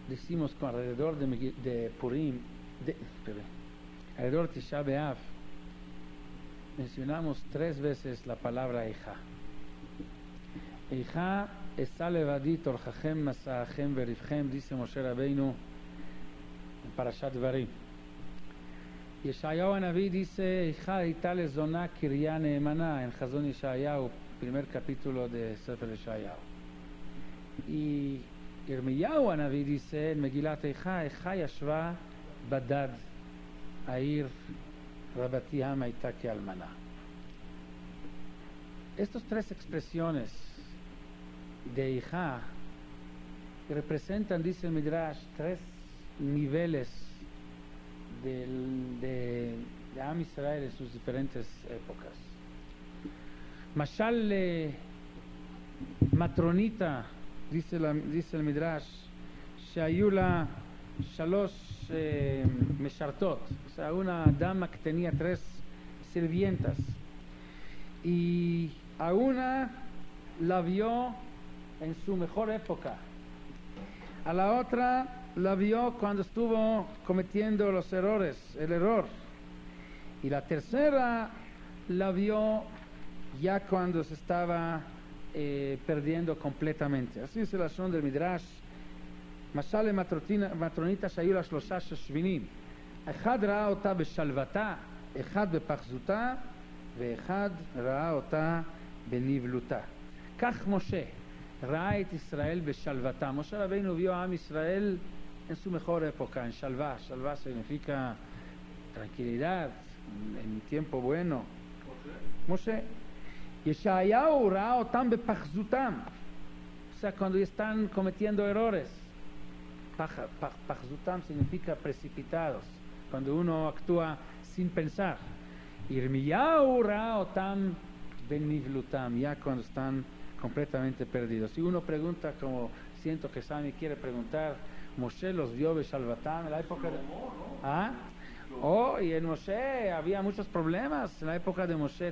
decimos que alrededor de Purim, alrededor de Tisha B'Av, mencionamos 3 veces la palabra Eja. Eja, Esa levadit orjachem masachem verivchem, dice Moshe Rabbeinu en Parashat Dvarim. Yeshayahu Hanaví dice, Eja itale zona kirya neemana, en Chazon Yeshayahu, primer capítulo de Sefer Yeshayahu. Y Yirmiyahu Hanaví dice en Megilat Eja, Eja yashva badad, Air Rabati Hamaita que almaná. Estas 3 expresiones de hija representan, dice el Midrash, 3 niveles de Am Israel en sus diferentes épocas. Mashal matronita, dice el Midrash, Shayula Shalosh Meshartot, o sea, una dama que tenía 3 sirvientas, y a una la vio en su mejor época, a la otra la vio cuando estuvo cometiendo el error, y la tercera la vio ya cuando se estaba perdiendo completamente. Así es la razón del Midrash. משל למטרונית שהיו לה 3 שושבינים, אחד ראה אותה בשלוותה, אחד בפחזותה, ואחד ראה אותה בנבלותה. כך משה ראה את ישראל בשלוותה. Moshe Rabbeinu vio a Am Israel en su mejor época, en shalva. Shalva significa tranquilidad, en tiempo bueno. Moshe. Yeshayahu ראה אותם בפחזותם, o sea, cuando están cometiendo errores. Pachzutam significa precipitados, cuando uno actúa sin pensar. Yirmiyahu ra'ah otam benivlutam, ya cuando están completamente perdidos. Y uno pregunta, como siento que Sami quiere preguntar, Moshe los vio beshalvatam en la época de... ¿Ah? Oh, y en Moshe había muchos problemas. En la época de Moshe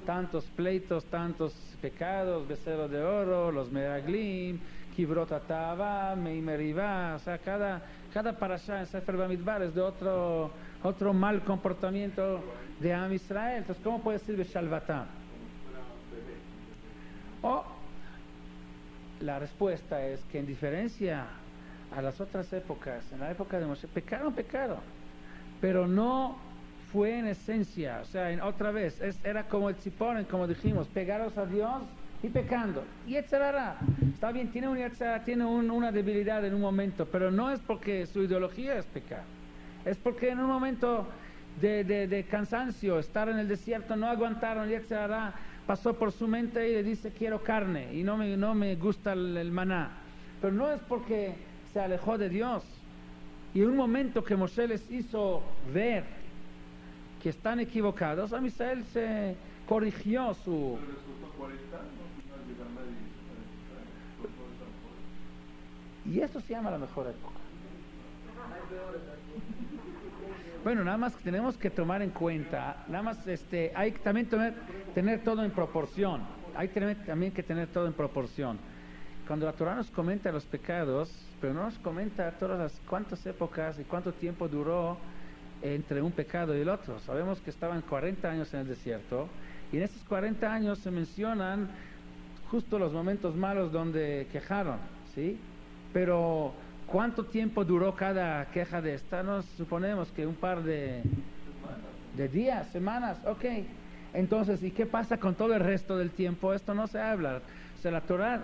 tantos pleitos, tantos pecados, becerro de oro, los meraglim, Kibrot Atava, Meimeriva, o sea, cada parashá en Sefer Bamidbar es de otro mal comportamiento de Am Israel. Entonces, ¿cómo puede ser Beshalvatam? La respuesta es que en diferencia a las otras épocas, en la época de Moshe, pecaron, pero no fue en esencia, o sea, otra vez, era como el tziporen, como dijimos, pegaros a Dios y pecando. Y Yetzerara, está bien, tiene una debilidad en un momento, pero no es porque su ideología es pecar, es porque en un momento de cansancio, estar en el desierto, no aguantaron. Yetzerara pasó por su mente y le dice, quiero carne y no me gusta el maná, pero no es porque se alejó de Dios. Y en un momento que Moshe les hizo ver que están equivocados, Am Israel se corrigió su... Y esto se llama la mejor época. Bueno, nada más tenemos que tomar en cuenta, hay que también tener todo en proporción. Hay también que tener todo en proporción. Cuando la Torah nos comenta los pecados, pero no nos comenta cuántas épocas y cuánto tiempo duró entre un pecado y el otro. Sabemos que estaban 40 años en el desierto, y en esos 40 años se mencionan justo los momentos malos donde quejaron, ¿sí? Pero ¿cuánto tiempo duró cada queja de esta? Nos suponemos que un par de días, semanas, ok. Entonces, ¿y qué pasa con todo el resto del tiempo? Esto no se habla. O sea, la Torah,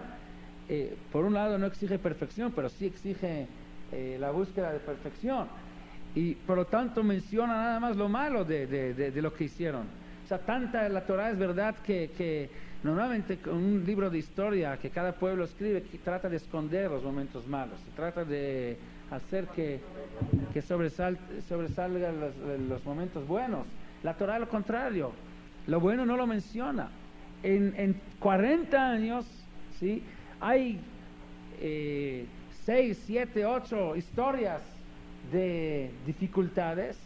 por un lado, no exige perfección, pero sí exige la búsqueda de perfección. Y por lo tanto menciona nada más lo malo de lo que hicieron. O sea, tanta la Torah es verdad que normalmente con un libro de historia que cada pueblo escribe, que trata de esconder los momentos malos, se trata de hacer que sobresalgan los momentos buenos. La Torah lo contrario, lo bueno no lo menciona. En 40 años, ¿sí?, hay 6, 7, 8 historias de dificultades,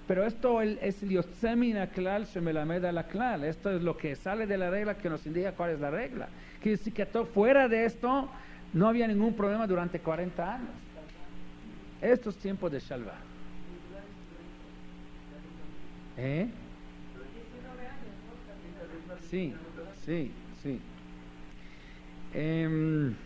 Pero esto es el Yotze min haklal shemelamed al haklal. Esto es lo que sale de la regla que nos indica cuál es la regla. Quiere decir que fuera de esto no había ningún problema durante 40 años. Estos tiempos de Shalva. Sí, sí, sí. En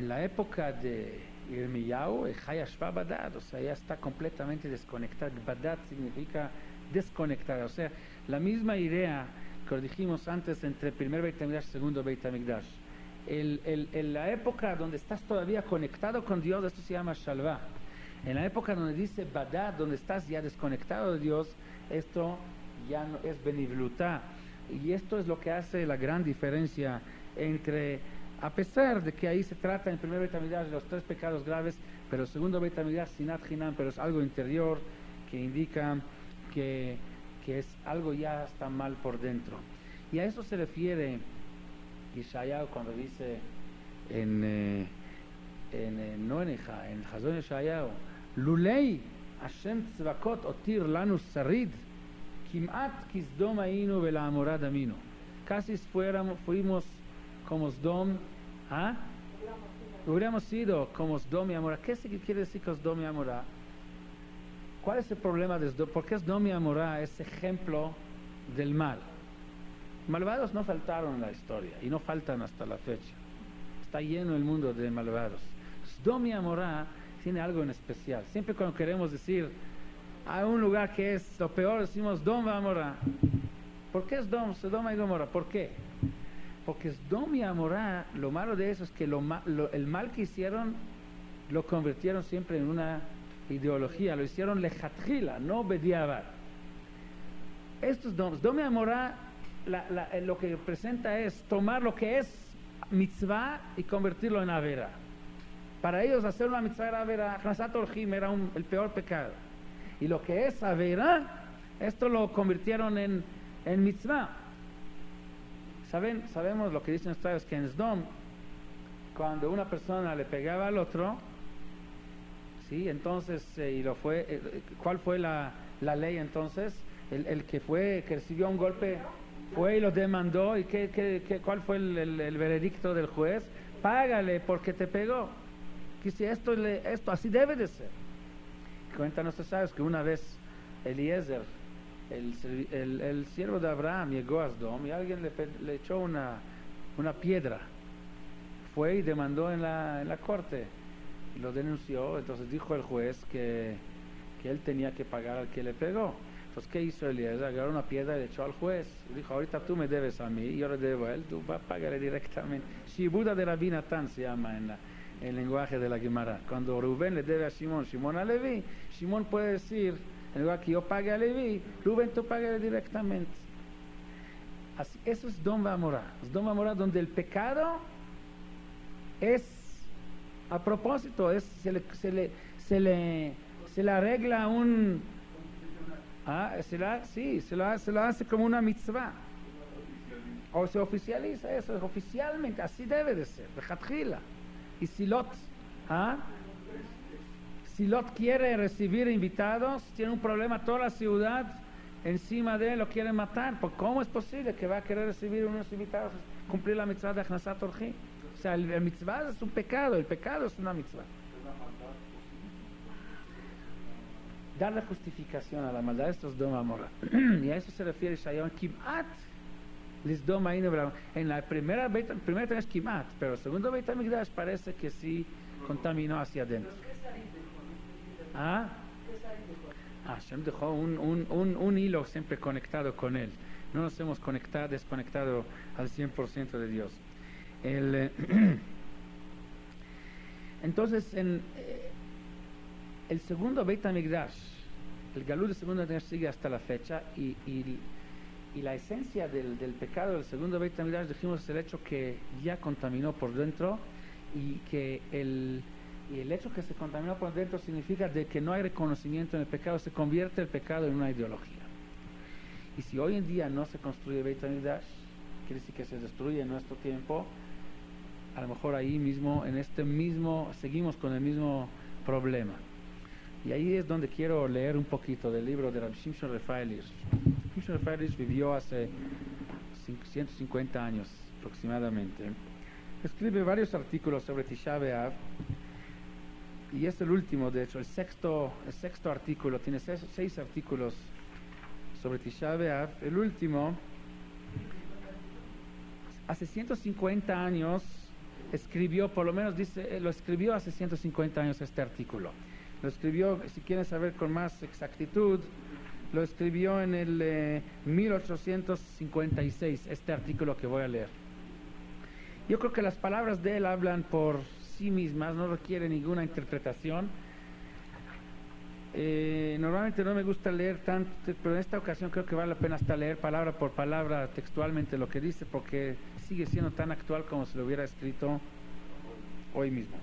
la época de Irmiyahu, Hayashva Badad, o sea, ya está completamente desconectado. Badad significa desconectar, o sea, la misma idea que dijimos antes entre el primer Beit HaMikdash y el segundo Beit HaMikdash. En la época donde estás todavía conectado con Dios, esto se llama Shalva. En la época donde dice Badad, donde estás ya desconectado de Dios, esto ya no es Benivlutá. Y esto es lo que hace la gran diferencia entre, a pesar de que ahí se trata en el primer Beit HaMikdash de los 3 pecados graves, pero el segundo Beit HaMikdash Sinat Hinam, pero es algo interior que indica que es algo ya está mal por dentro. Y a eso se refiere Yeshayahu cuando dice en Chazon Yeshayahu, Lulei Hashem tzvakot otir lanu sarid kimat kisdom ainu vela'amorad aminu. Casi fuimos como Sdom, hubiéramos sido como Sdom y Amorá. ¿Qué quiere decir que Sdom y Amorá? ¿Cuál es el problema de Sdom? ¿Por qué Sdom y Amorá es ejemplo del mal? Malvados no faltaron en la historia y no faltan hasta la fecha. Está lleno el mundo de malvados. Sdom y Amorá tiene algo en especial. Siempre cuando queremos decir a un lugar que es lo peor, decimos Sdom y Amorá. ¿Por qué Sdom y Gomorra? ¿Por qué? Porque Sdom y Amorá, lo malo de eso es que el mal que hicieron lo convirtieron siempre en una ideología, lo hicieron lechatchila, no bediavad. Estos Sdom y Amorá, lo que presenta es tomar lo que es mitzvah y convertirlo en avera. Para ellos hacer una mitzvah era avera, Achnasat Orchim era el peor pecado. Y lo que es avera, esto lo convirtieron en mitzvah. Sabemos lo que dicen los sabios, que en Sdom, cuando una persona le pegaba al otro, ¿sí? Entonces, ¿cuál fue la ley entonces? El que recibió un golpe fue y lo demandó. ¿Y cuál fue el veredicto del juez? Págale porque te pegó. Que si esto así debe de ser. Cuentan nuestros sabios que una vez Eliezer, el siervo de Abraham, llegó a Sdom y alguien le echó una piedra. Fue y demandó en la corte. Lo denunció. Entonces dijo el juez que él tenía que pagar al que le pegó. Entonces, ¿qué hizo Eliezer? Agarró una piedra y le echó al juez. Dijo, ahorita tú me debes a mí y yo le debo a él, tú vas a pagarle directamente. Shibuda de Rabbi Natán se llama en el lenguaje de la Gemara. Cuando Rubén le debe a Shimon a Leví, Shimon puede decir, en lugar que yo pague a Leví, Rubén tú págale directamente. Así, eso es Sdom Amorá. Sdom Amorá, donde el pecado es a propósito, se le arregla se lo hace como una mitzvah. O se oficializa eso, oficialmente, así debe de ser, Bechatchila. Y si Lot quiere recibir invitados, tiene un problema, toda la ciudad encima de él lo quiere matar. ¿Cómo es posible que va a querer recibir unos invitados, cumplir la mitzvah de Achnasat Orchim? O sea, el mitzvah es un pecado, el pecado es una mitzvah. Darle justificación a la maldad, esto es Sdom Amorá. Y a eso se refiere Shayon Kimat Lisdom Ainu. En la primera tenés Kimat, pero el segundo Beit HaMikdash parece que sí contaminó hacia adentro. Hashem dejó un hilo siempre conectado con él. No nos hemos desconectado al 100% de Dios. Entonces, el segundo Beit HaMikdash, el Galut del segundo Beit HaMikdash sigue hasta la fecha y la esencia del pecado del segundo Beit HaMikdash, dijimos, es el hecho que ya contaminó por dentro y que el hecho que se contaminó por dentro significa de que no hay reconocimiento en el pecado, se convierte el pecado en una ideología. Y si hoy en día no se construye Beit HaMikdash, quiere decir que se destruye en nuestro tiempo, a lo mejor ahí mismo, seguimos con el mismo problema. Y ahí es donde quiero leer un poquito del libro de Rabbi Shimshon Raphael Hirsch. Shimshon Raphael Hirsch vivió hace 150 años aproximadamente. Escribe varios artículos sobre Tisha B'Av, y es el último, de hecho, el sexto artículo, tiene 6 artículos sobre Tisha B'Av. El último, hace 150 años, escribió, por lo menos dice, lo escribió hace 150 años este artículo. Lo escribió, si quieren saber con más exactitud, lo escribió en el 1856, este artículo que voy a leer. Yo creo que las palabras de él hablan por sí mismas, no requieren ninguna interpretación. Normalmente no me gusta leer tanto, pero en esta ocasión creo que vale la pena hasta leer palabra por palabra textualmente lo que dice, porque sigue siendo tan actual como si lo hubiera escrito hoy mismo.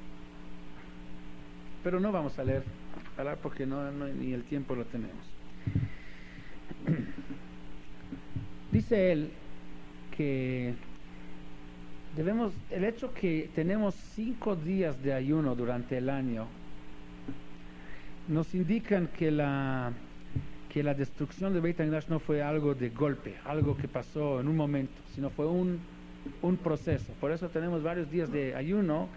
Pero no vamos a leer palabra porque ni el tiempo lo tenemos. Dice él que el hecho que tenemos 5 días de ayuno durante el año nos indican que la destrucción de Beit HaMikdash no fue algo de golpe, algo que pasó en un momento, sino fue un proceso. Por eso tenemos varios días de ayuno,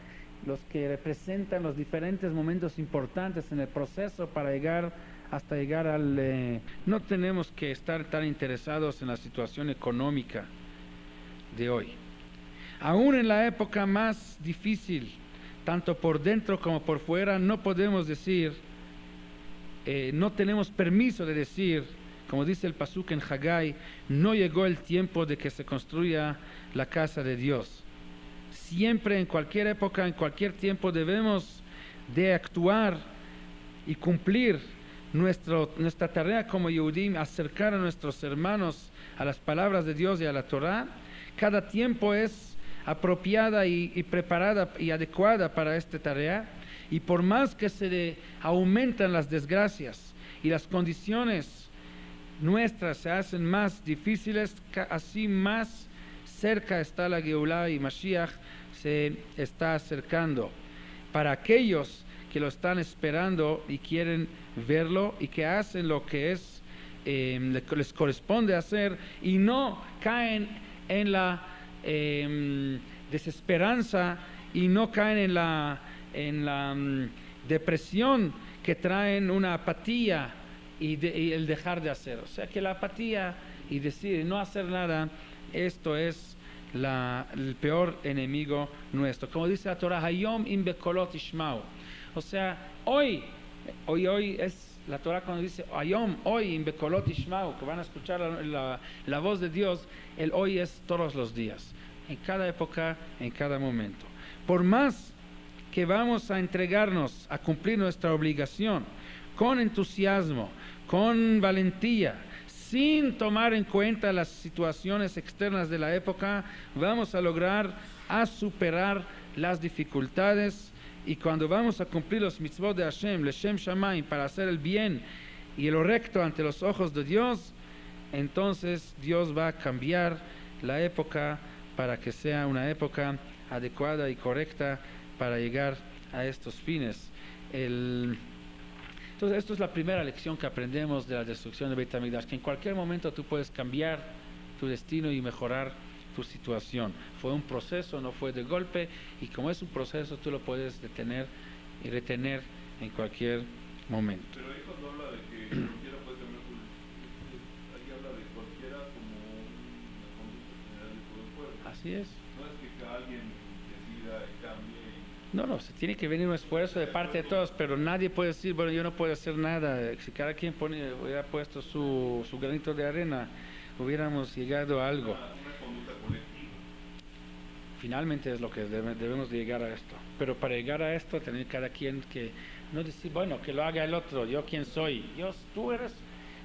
los que representan los diferentes momentos importantes en el proceso para llegar al... no tenemos que estar tan interesados en la situación económica de hoy. Aún en la época más difícil, tanto por dentro como por fuera, no podemos decir, no tenemos permiso de decir, como dice el pasuk en Haggai, no llegó el tiempo de que se construya la casa de Dios. Siempre, en cualquier época, en cualquier tiempo, debemos de actuar y cumplir nuestra tarea como Yehudim, acercar a nuestros hermanos a las palabras de Dios y a la Torah. Cada tiempo es apropiada y preparada y adecuada para esta tarea, y por más que se aumentan las desgracias y las condiciones nuestras se hacen más difíciles, así más cerca está la Geulah y Mashiach se está acercando. Para aquellos que lo están esperando y quieren verlo y que hacen lo que es les corresponde hacer y no caen en la desesperanza y no caen en la depresión que traen una apatía y el dejar de hacer. O sea que la apatía y decir no hacer nada, esto es el peor enemigo nuestro. Como dice la Torah, Hayom im bekolot ishmau. O sea, hoy es la Torah cuando dice Hayom, hoy im bekolot ishmau, que van a escuchar la voz de Dios. El hoy es todos los días, en cada época, en cada momento. Por más que vamos a entregarnos a cumplir nuestra obligación con entusiasmo, con valentía, sin tomar en cuenta las situaciones externas de la época, vamos a lograr superar las dificultades, y cuando vamos a cumplir los mitzvot de Hashem, Leshem Shamayim, para hacer el bien y lo recto ante los ojos de Dios, entonces Dios va a cambiar la época para que sea una época adecuada y correcta para llegar a estos fines. Entonces, esto es la primera lección que aprendemos de la destrucción de Beit HaMikdash, que en cualquier momento tú puedes cambiar tu destino y mejorar tu situación. Fue un proceso, no fue de golpe, y como es un proceso, tú lo puedes detener y retener en cualquier momento. Pero ahí cuando habla de que cualquiera puede cambiar su destino, ahí habla de cualquiera como una conducta general de todo el pueblo. Así es. No es que alguien decida y cambie. No, se tiene que venir un esfuerzo de parte de todos, pero nadie puede decir, bueno, yo no puedo hacer nada. Si cada quien hubiera puesto su granito de arena, hubiéramos llegado a algo. Una conducta colectiva. Finalmente es lo que debemos de llegar a esto. Pero para llegar a esto, tener cada quien que no decir, bueno, que lo haga el otro, yo quién soy. Tú eres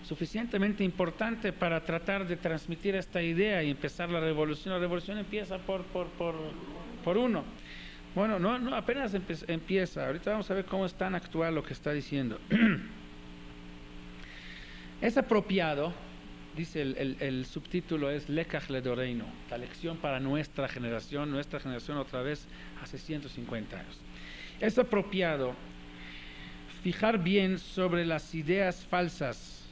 suficientemente importante para tratar de transmitir esta idea y empezar la revolución. La revolución empieza por uno. Bueno, no apenas empieza. Ahorita vamos a ver cómo es tan actual lo que está diciendo. Es apropiado dice el subtítulo es Lekach Ledoreinu, la lección para nuestra generación otra vez hace 150 años. Es apropiado fijar bien sobre las ideas falsas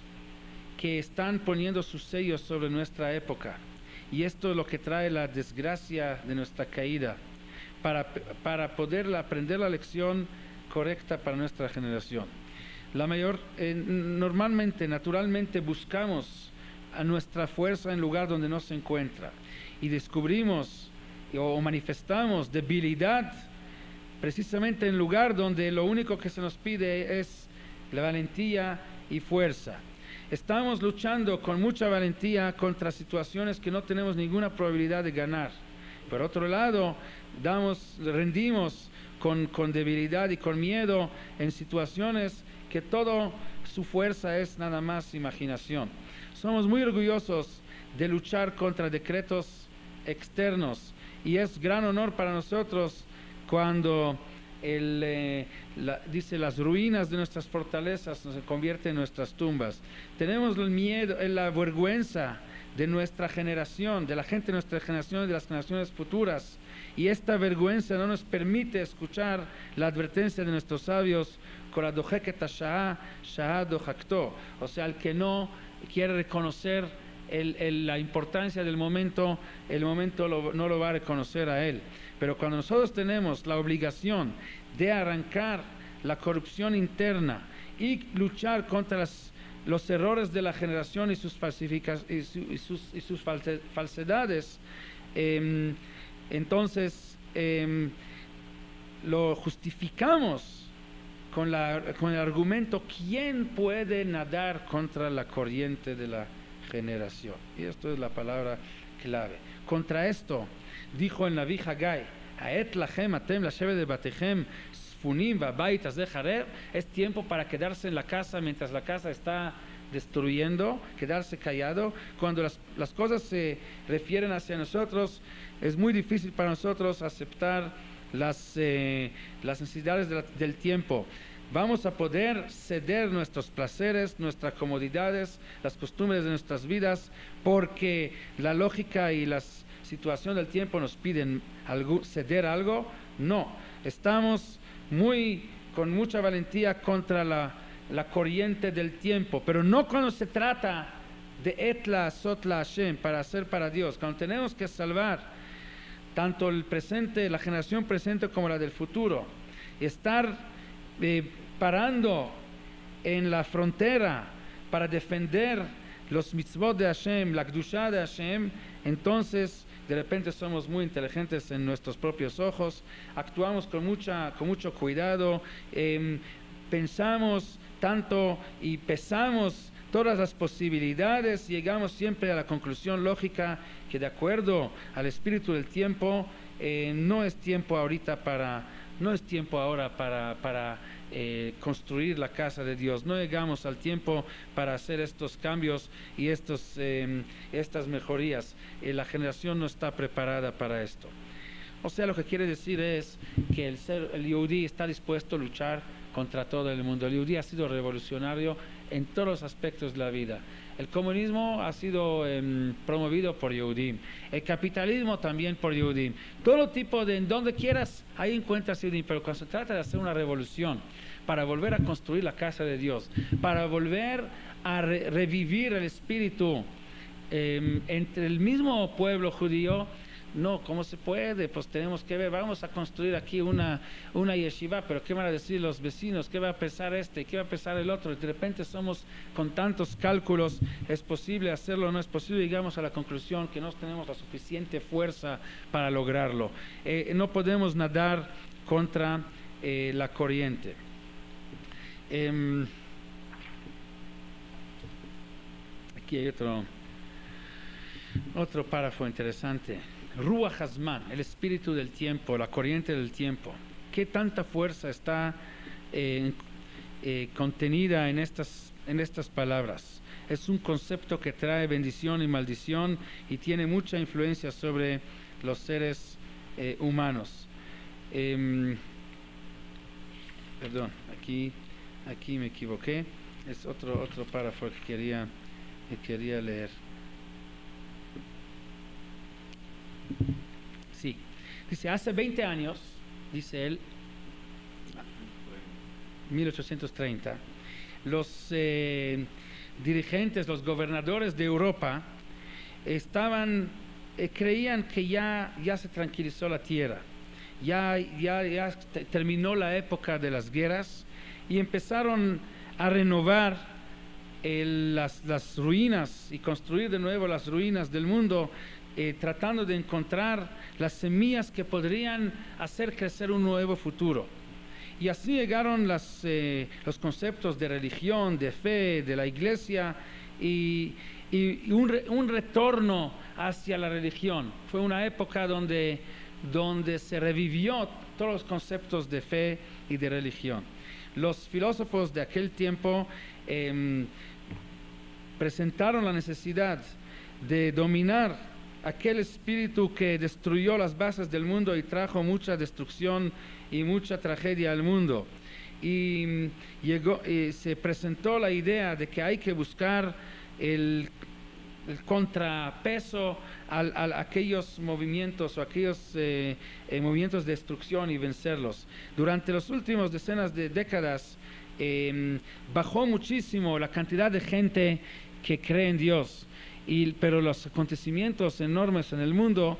que están poniendo sus sellos sobre nuestra época, y esto es lo que trae la desgracia de nuestra caída, para poder aprender la lección correcta para nuestra generación. Naturalmente buscamos a nuestra fuerza en lugar donde no se encuentra, y descubrimos o manifestamos debilidad precisamente en lugar donde lo único que se nos pide es la valentía y fuerza. Estamos luchando con mucha valentía contra situaciones que no tenemos ninguna probabilidad de ganar. Por otro lado, rendimos con debilidad y con miedo en situaciones que toda su fuerza es nada más imaginación. Somos muy orgullosos de luchar contra decretos externos, y es gran honor para nosotros cuando dice las ruinas de nuestras fortalezas se convierten en nuestras tumbas. Tenemos el miedo, la vergüenza de nuestra generación, de la gente de nuestra generación y de las generaciones futuras, y esta vergüenza no nos permite escuchar la advertencia de nuestros sabios, o sea, el que no quiere reconocer la importancia del momento, el momento no lo va a reconocer a él. Pero cuando nosotros tenemos la obligación de arrancar la corrupción interna y luchar contra los errores de la generación y sus falsedades, entonces lo justificamos con el argumento: ¿quién puede nadar contra la corriente de la generación? Y esto es la palabra clave. Contra esto dijo el Naví Haggai: Aet lachem atem lashevet bebatechem sfunim b'abait hazeh harer. Es tiempo para quedarse en la casa mientras la casa está destruyendo, quedarse callado. Cuando las cosas se refieren hacia nosotros, es muy difícil para nosotros aceptar las necesidades del tiempo. Vamos a poder ceder nuestros placeres, nuestras comodidades, las costumbres de nuestras vidas, porque la lógica y la situación del tiempo nos piden ceder algo. No, estamos con mucha valentía contra la corriente del tiempo, pero no cuando se trata de etla sotla Hashem, para hacer para Dios. Cuando tenemos que salvar tanto el presente, la generación presente como la del futuro, y estar parando en la frontera para defender los mitzvot de Hashem, la Kedushá de Hashem, entonces de repente somos muy inteligentes en nuestros propios ojos, actuamos con mucho cuidado, pensamos tanto y pesamos todas las posibilidades, llegamos siempre a la conclusión lógica que, de acuerdo al espíritu del tiempo, no es tiempo ahora para construir la casa de Dios. No llegamos al tiempo para hacer estos cambios y estas mejorías. La generación no está preparada para esto. O sea, lo que quiere decir es que el Yehudí está dispuesto a luchar contra todo el mundo. El Yehudí ha sido revolucionario en todos los aspectos de la vida. El comunismo ha sido promovido por Yehudim, el capitalismo también por Yehudim. Todo tipo en donde quieras, ahí encuentras Yehudim, pero cuando se trata de hacer una revolución para volver a construir la casa de Dios, para volver a revivir el espíritu entre el mismo pueblo judío, no, ¿cómo se puede? Pues tenemos que ver, vamos a construir aquí una yeshiva, pero ¿qué van a decir los vecinos? ¿Qué va a pensar este? ¿Qué va a pensar el otro? Y de repente somos con tantos cálculos, ¿es posible hacerlo o no es posible? Llegamos a la conclusión que no tenemos la suficiente fuerza para lograrlo. No podemos nadar contra la corriente. Aquí hay otro párrafo interesante. Ruach Hazman, el espíritu del tiempo, la corriente del tiempo. ¿Qué tanta fuerza está contenida en estas palabras? Es un concepto que trae bendición y maldición y tiene mucha influencia sobre los seres humanos. Perdón, aquí me equivoqué. Es otro párrafo que quería que quería leer. Sí, dice, hace 20 años, dice él, 1830, los dirigentes, los gobernadores de Europa creían que ya se tranquilizó la tierra, ya terminó la época de las guerras y empezaron a renovar las ruinas y construir de nuevo las ruinas del mundo, tratando de encontrar las semillas que podrían hacer crecer un nuevo futuro. Y así llegaron los conceptos de religión, de fe, de la iglesia y un retorno hacia la religión. Fue una época donde se revivió todos los conceptos de fe y de religión. Los filósofos de aquel tiempo presentaron la necesidad de dominar aquel espíritu que destruyó las bases del mundo y trajo mucha destrucción y mucha tragedia al mundo. Y se presentó la idea de que hay que buscar el contrapeso a aquellos movimientos o aquellos movimientos de destrucción y vencerlos. Durante los últimos decenas de décadas bajó muchísimo la cantidad de gente que cree en Dios. Pero los acontecimientos enormes en el mundo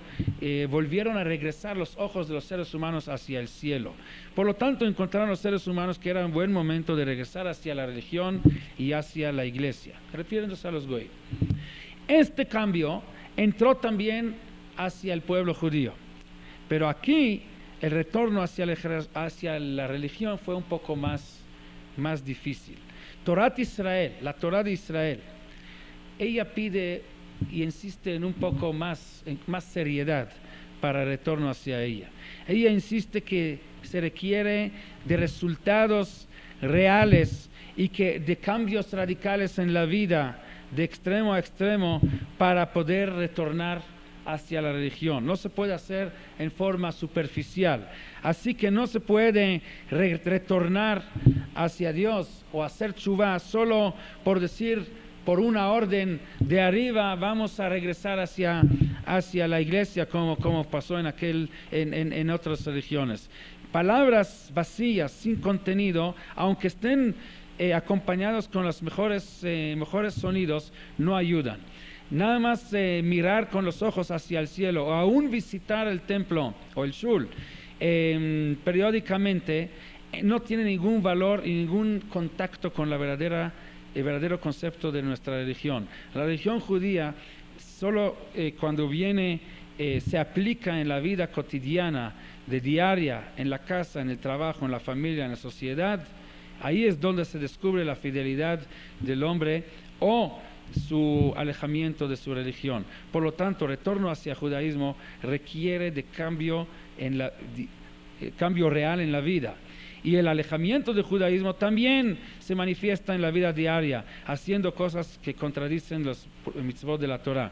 volvieron a regresar los ojos de los seres humanos hacia el cielo. Por lo tanto, encontraron los seres humanos que era un buen momento de regresar hacia la religión y hacia la iglesia, refiriéndose a los goy. Este cambio entró también hacia el pueblo judío, pero aquí el retorno hacia la religión fue un poco más difícil. La Torá de Israel, ella pide y insiste en un poco más seriedad para el retorno hacia ella. Ella insiste que se requiere de resultados reales y de cambios radicales en la vida, de extremo a extremo, para poder retornar hacia la religión. No se puede hacer en forma superficial. Así que no se puede retornar hacia Dios o hacer teshuvá solo por decir, por una orden de arriba vamos a regresar hacia la iglesia, como pasó en otras religiones. Palabras vacías, sin contenido, aunque estén acompañados con los mejores sonidos, no ayudan. Nada más mirar con los ojos hacia el cielo o aún visitar el templo o el shul periódicamente no tiene ningún valor y ningún contacto con el verdadero concepto de nuestra religión. La religión judía solo cuando se aplica en la vida cotidiana, diaria, en la casa, en el trabajo, en la familia, en la sociedad, ahí es donde se descubre la fidelidad del hombre o su alejamiento de su religión. Por lo tanto, retorno hacia el judaísmo requiere de cambio real en la vida. Y el alejamiento del judaísmo también se manifiesta en la vida diaria, haciendo cosas que contradicen los mitzvot de la Torah.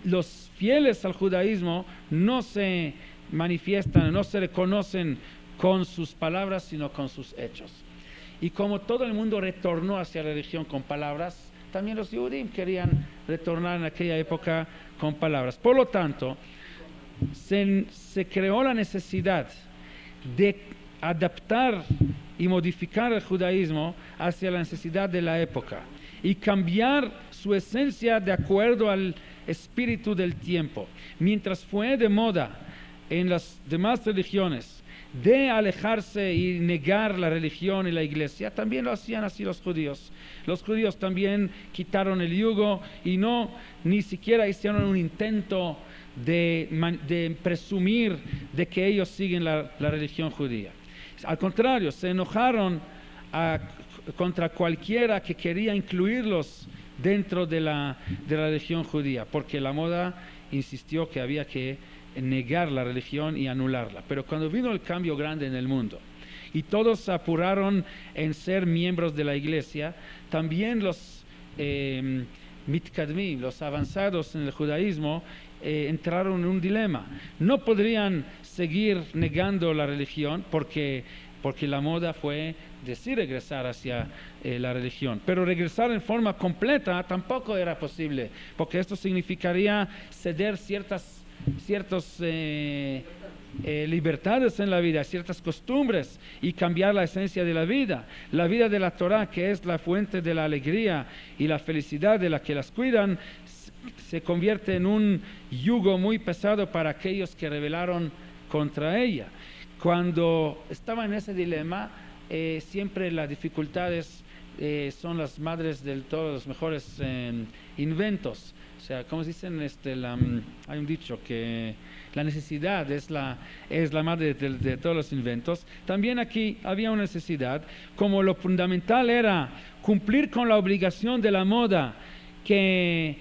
Los fieles al judaísmo no se manifiestan, no se reconocen con sus palabras, sino con sus hechos. Y como todo el mundo retornó hacia la religión con palabras, también los Yehudim querían retornar en aquella época con palabras. Por lo tanto, se creó la necesidad de adaptar y modificar el judaísmo hacia la necesidad de la época y cambiar su esencia de acuerdo al espíritu del tiempo. Mientras fue de moda en las demás religiones de alejarse y negar la religión y la iglesia, también lo hacían así los judíos. Los judíos también quitaron el yugo y ni siquiera hicieron un intento de presumir de que ellos siguen la religión judía. Al contrario, se enojaron contra cualquiera que quería incluirlos dentro de la religión judía, porque la moda insistió que había que negar la religión y anularla. Pero cuando vino el cambio grande en el mundo y todos se apuraron en ser miembros de la iglesia, también los mitkadmim, los avanzados en el judaísmo, entraron en un dilema. No podrían seguir negando la religión porque la moda fue de sí regresar hacia la religión. Pero regresar en forma completa tampoco era posible, porque esto significaría ceder ciertas libertades en la vida, ciertas costumbres, y cambiar la esencia de la vida. La vida de la Torah, que es la fuente de la alegría y la felicidad de la que las cuidan, se convierte en un yugo muy pesado para aquellos que rebelaron contra ella. Cuando estaba en ese dilema, siempre las dificultades son las madres de todos los mejores inventos. O sea, como dicen, hay un dicho que la necesidad es la madre de todos los inventos. También aquí había una necesidad, como lo fundamental era cumplir con la obligación de la moda, se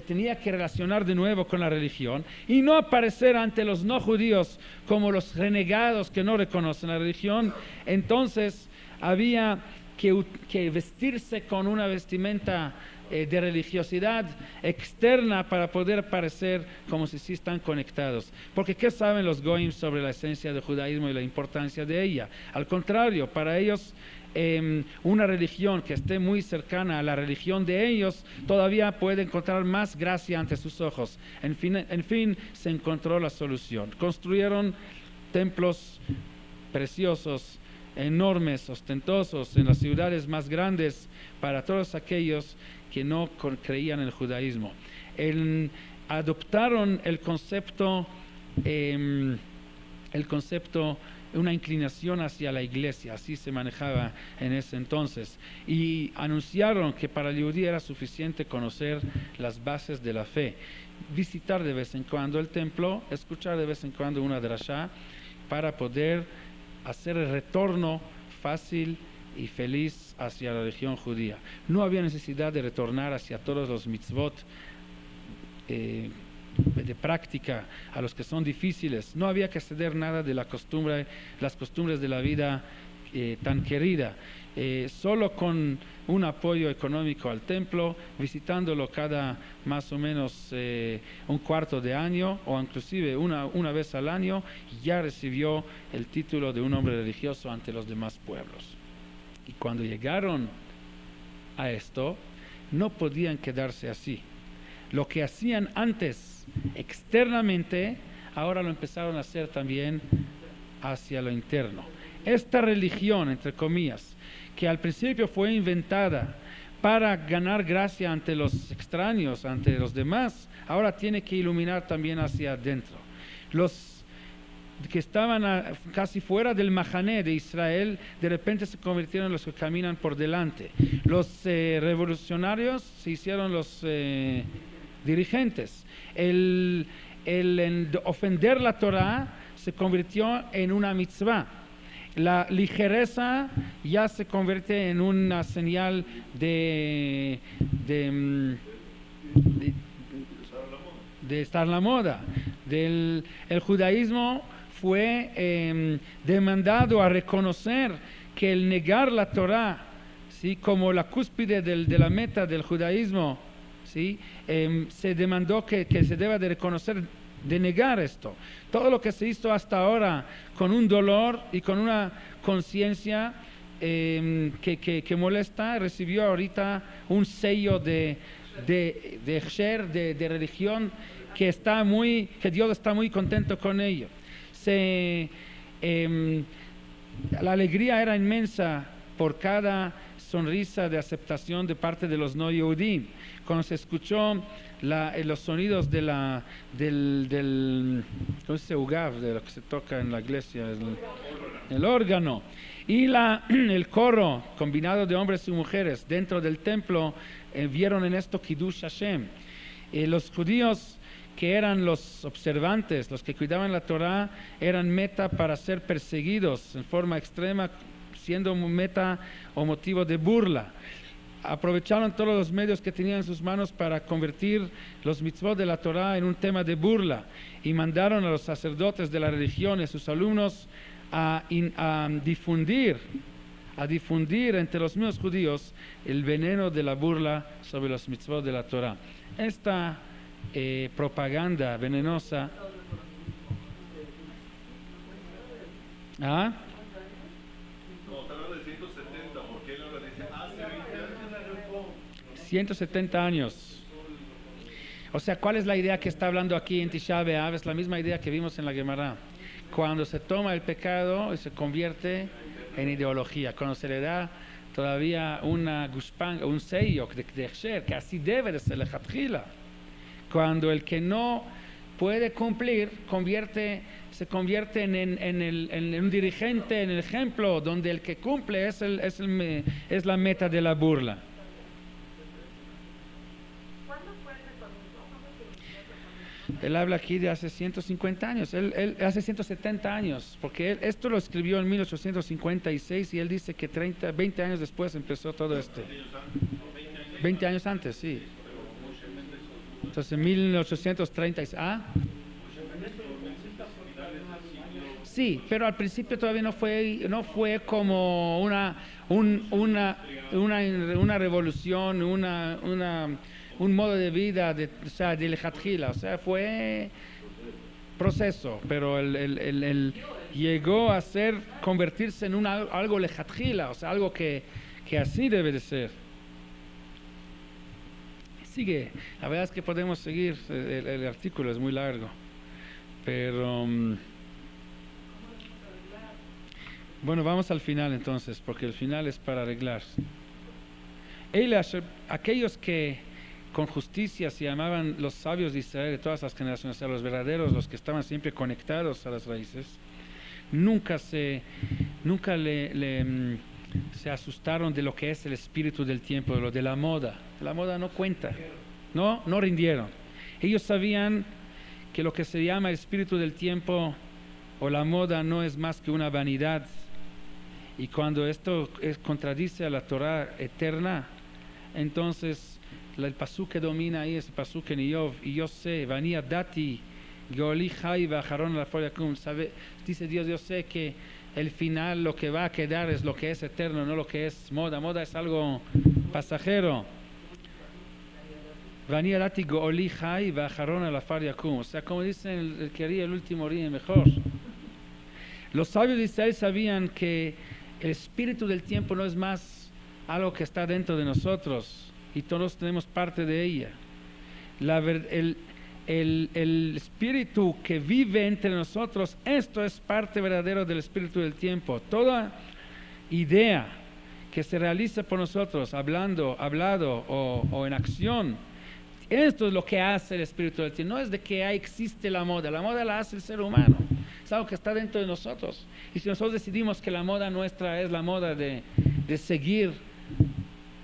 tenía que relacionar de nuevo con la religión y no aparecer ante los no judíos como los renegados que no reconocen la religión. Entonces había que vestirse con una vestimenta de religiosidad externa para poder parecer como si sí están conectados. Porque ¿qué saben los goyim sobre la esencia del judaísmo y la importancia de ella? Al contrario, para ellos una religión que esté muy cercana a la religión de ellos todavía puede encontrar más gracia ante sus ojos. En fin, se encontró la solución. Construyeron templos preciosos, enormes, ostentosos, en las ciudades más grandes para todos aquellos que no creían en el judaísmo. Adoptaron el concepto, una inclinación hacia la iglesia, así se manejaba en ese entonces, y anunciaron que para el judío era suficiente conocer las bases de la fe, visitar de vez en cuando el templo, escuchar de vez en cuando una drashá, para poder hacer el retorno fácil y feliz hacia la religión judía. No había necesidad de retornar hacia todos los mitzvot de práctica, a los que son difíciles. No había que ceder nada de las costumbres de la vida tan querida. Solo con un apoyo económico al templo, visitándolo cada más o menos un cuarto de año, o inclusive una vez al año, ya recibió el título de un hombre religioso ante los demás pueblos. Y cuando llegaron a esto, no podían quedarse así. Lo que hacían antes externamente, ahora lo empezaron a hacer también hacia lo interno. Esta religión, entre comillas, que al principio fue inventada para ganar gracia ante los extraños, ante los demás, ahora tiene que iluminar también hacia adentro. Los que estaban casi fuera del Mahané de Israel, de repente se convirtieron en los que caminan por delante. Los revolucionarios se hicieron los dirigentes. El ofender la Torah se convirtió en una mitzvah. La ligereza ya se convierte en una señal de estar en la moda. El judaísmo fue demandado a reconocer que el negar la Torah, ¿sí?, como la cúspide de la meta del judaísmo, ¿sí?, se demandó que se deba de reconocer, de negar esto. Todo lo que se hizo hasta ahora con un dolor y con una conciencia que molesta, recibió ahorita un sello de Hesher, de religión, que Dios está muy contento con ello. La alegría era inmensa por cada sonrisa de aceptación de parte de los no Yehudim. Cuando se escuchó los sonidos del ¿cómo se dice? Ugav, de lo que se toca en la iglesia, el órgano, y el coro combinado de hombres y mujeres dentro del templo, vieron en esto Kiddush Hashem. Los judíos, que eran los observantes, los que cuidaban la Torah, eran meta para ser perseguidos en forma extrema, siendo meta o motivo de burla. Aprovecharon todos los medios que tenían en sus manos para convertir los mitzvot de la Torah en un tema de burla, y mandaron a los sacerdotes de la religión y a sus alumnos a difundir entre los mismos judíos el veneno de la burla sobre los mitzvot de la Torah. Esta propaganda venenosa. 170 años. O sea, ¿cuál es la idea que está hablando aquí en Tisha B'Av? Es la misma idea que vimos en la Gemara. Cuando se toma el pecado y se convierte en ideología, cuando se le da todavía una gushpang, un sello de Hechsher, que así debe de ser lechatchila. Cuando el que no puede cumplir se convierte en un dirigente, en el ejemplo, donde el que cumple es la meta de la burla. Él habla aquí de hace 150 años, él hace 170 años, porque esto lo escribió en 1856 y él dice que 20 años después empezó todo esto. 20 años antes, sí. Entonces en 1836, sí, pero al principio todavía no fue como una revolución, un modo de vida de lechatchila, o sea, fue proceso, pero él llegó a convertirse en algo lechatchila, o sea, algo que así debe de ser. Sigue, la verdad es que podemos seguir, el artículo es muy largo, pero bueno, vamos al final entonces, porque el final es para arreglar. Aquellos que con justicia se llamaban los sabios de Israel de todas las generaciones, o sea, los verdaderos, los que estaban siempre conectados a las raíces, nunca se asustaron de lo que es el espíritu del tiempo, de lo de la moda. La moda no cuenta, no rindieron. Ellos sabían que lo que se llama el espíritu del tiempo o la moda no es más que una vanidad, y cuando esto contradice a la Torah eterna, entonces el pasuk que domina ahí es el pasuk en Iyov, y yo sé, Vani Adati, Geoli Chai Vacharon Lafol Yakum, dice Dios, yo sé que el final lo que va a quedar es lo que es eterno, no lo que es moda. Moda es algo pasajero. Vani Adati Geoli Chai Vacharon Lafol Yakum, o sea, como dicen, el que haría el último ríe mejor. Los sabios de Israel sabían que el espíritu del tiempo no es más algo que está dentro de nosotros, y todos tenemos parte de ella. El espíritu que vive entre nosotros, esto es parte verdadera del espíritu del tiempo. Toda idea que se realiza por nosotros, hablado o en acción, esto es lo que hace el espíritu del tiempo. No es de que existe la moda la hace el ser humano, es algo que está dentro de nosotros. Y si nosotros decidimos que la moda nuestra es la moda de seguir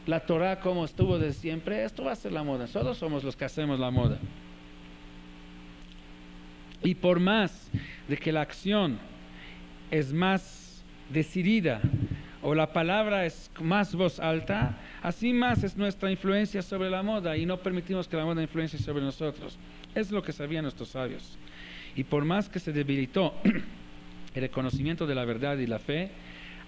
la Torah como estuvo desde siempre, esto va a ser la moda. Nosotros somos los que hacemos la moda. Y por más de que la acción es más decidida o la palabra es más voz alta, así más es nuestra influencia sobre la moda, y no permitimos que la moda influencie sobre nosotros. Es lo que sabían nuestros sabios. Y por más que se debilitó el reconocimiento de la verdad y la fe,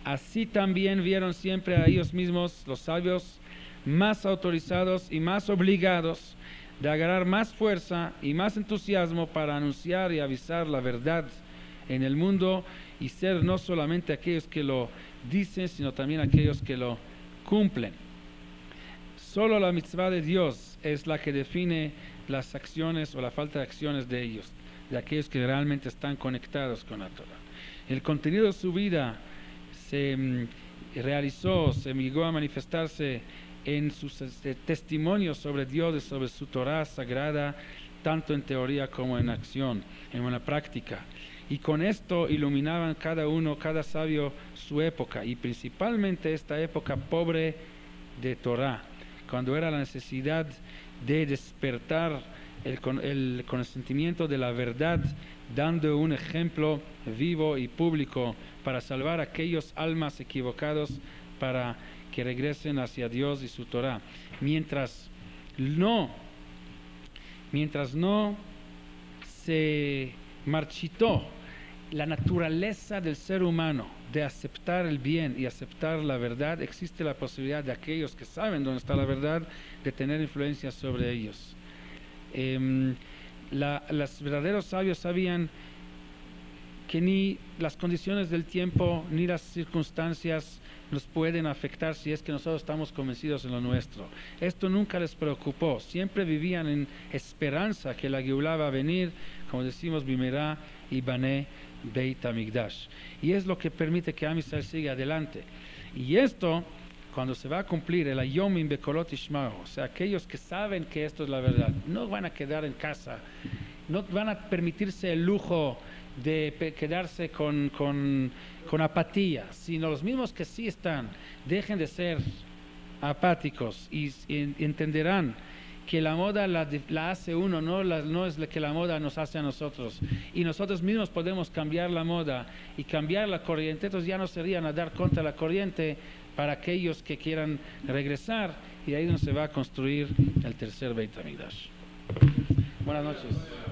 así también vieron siempre a ellos mismos, los sabios, más autorizados y más obligados de agarrar más fuerza y más entusiasmo para anunciar y avisar la verdad en el mundo, y ser no solamente aquellos que lo dicen, sino también aquellos que lo cumplen. Solo la mitzvah de Dios es la que define las acciones o la falta de acciones de ellos, de aquellos que realmente están conectados con la Torah. El contenido de su vida se llegó a manifestarse en sus testimonios sobre Dios y sobre su Torah sagrada, tanto en teoría como en acción, en una práctica. Y con esto iluminaban cada sabio su época, y principalmente esta época pobre de Torah, cuando era la necesidad de despertar el conocimiento de la verdad, dando un ejemplo vivo y público para salvar a aquellos almas equivocados, para que regresen hacia Dios y su Torah. Mientras no se marchitó la naturaleza del ser humano de aceptar el bien y aceptar la verdad, existe la posibilidad de aquellos que saben dónde está la verdad de tener influencia sobre ellos. Los verdaderos sabios sabían que ni las condiciones del tiempo ni las circunstancias nos pueden afectar si es que nosotros estamos convencidos en lo nuestro. Esto nunca les preocupó, siempre vivían en esperanza que la Geulá va a venir, como decimos, Bimerá y Bané Beit Hamikdash. Y es lo que permite que Am Israel siga adelante. Y esto, cuando se va a cumplir el Ayomim Bekolot Ishmao, o sea, aquellos que saben que esto es la verdad, no van a quedar en casa, no van a permitirse el lujo de quedarse con apatía, sino los mismos que sí están, dejen de ser apáticos y entenderán que la moda la hace uno, no es la que la moda nos hace a nosotros, y nosotros mismos podemos cambiar la moda y cambiar la corriente. Entonces ya no sería nadar contra la corriente para aquellos que quieran regresar, y ahí es donde se va a construir el tercer Beit Hamikdash. Buenas noches.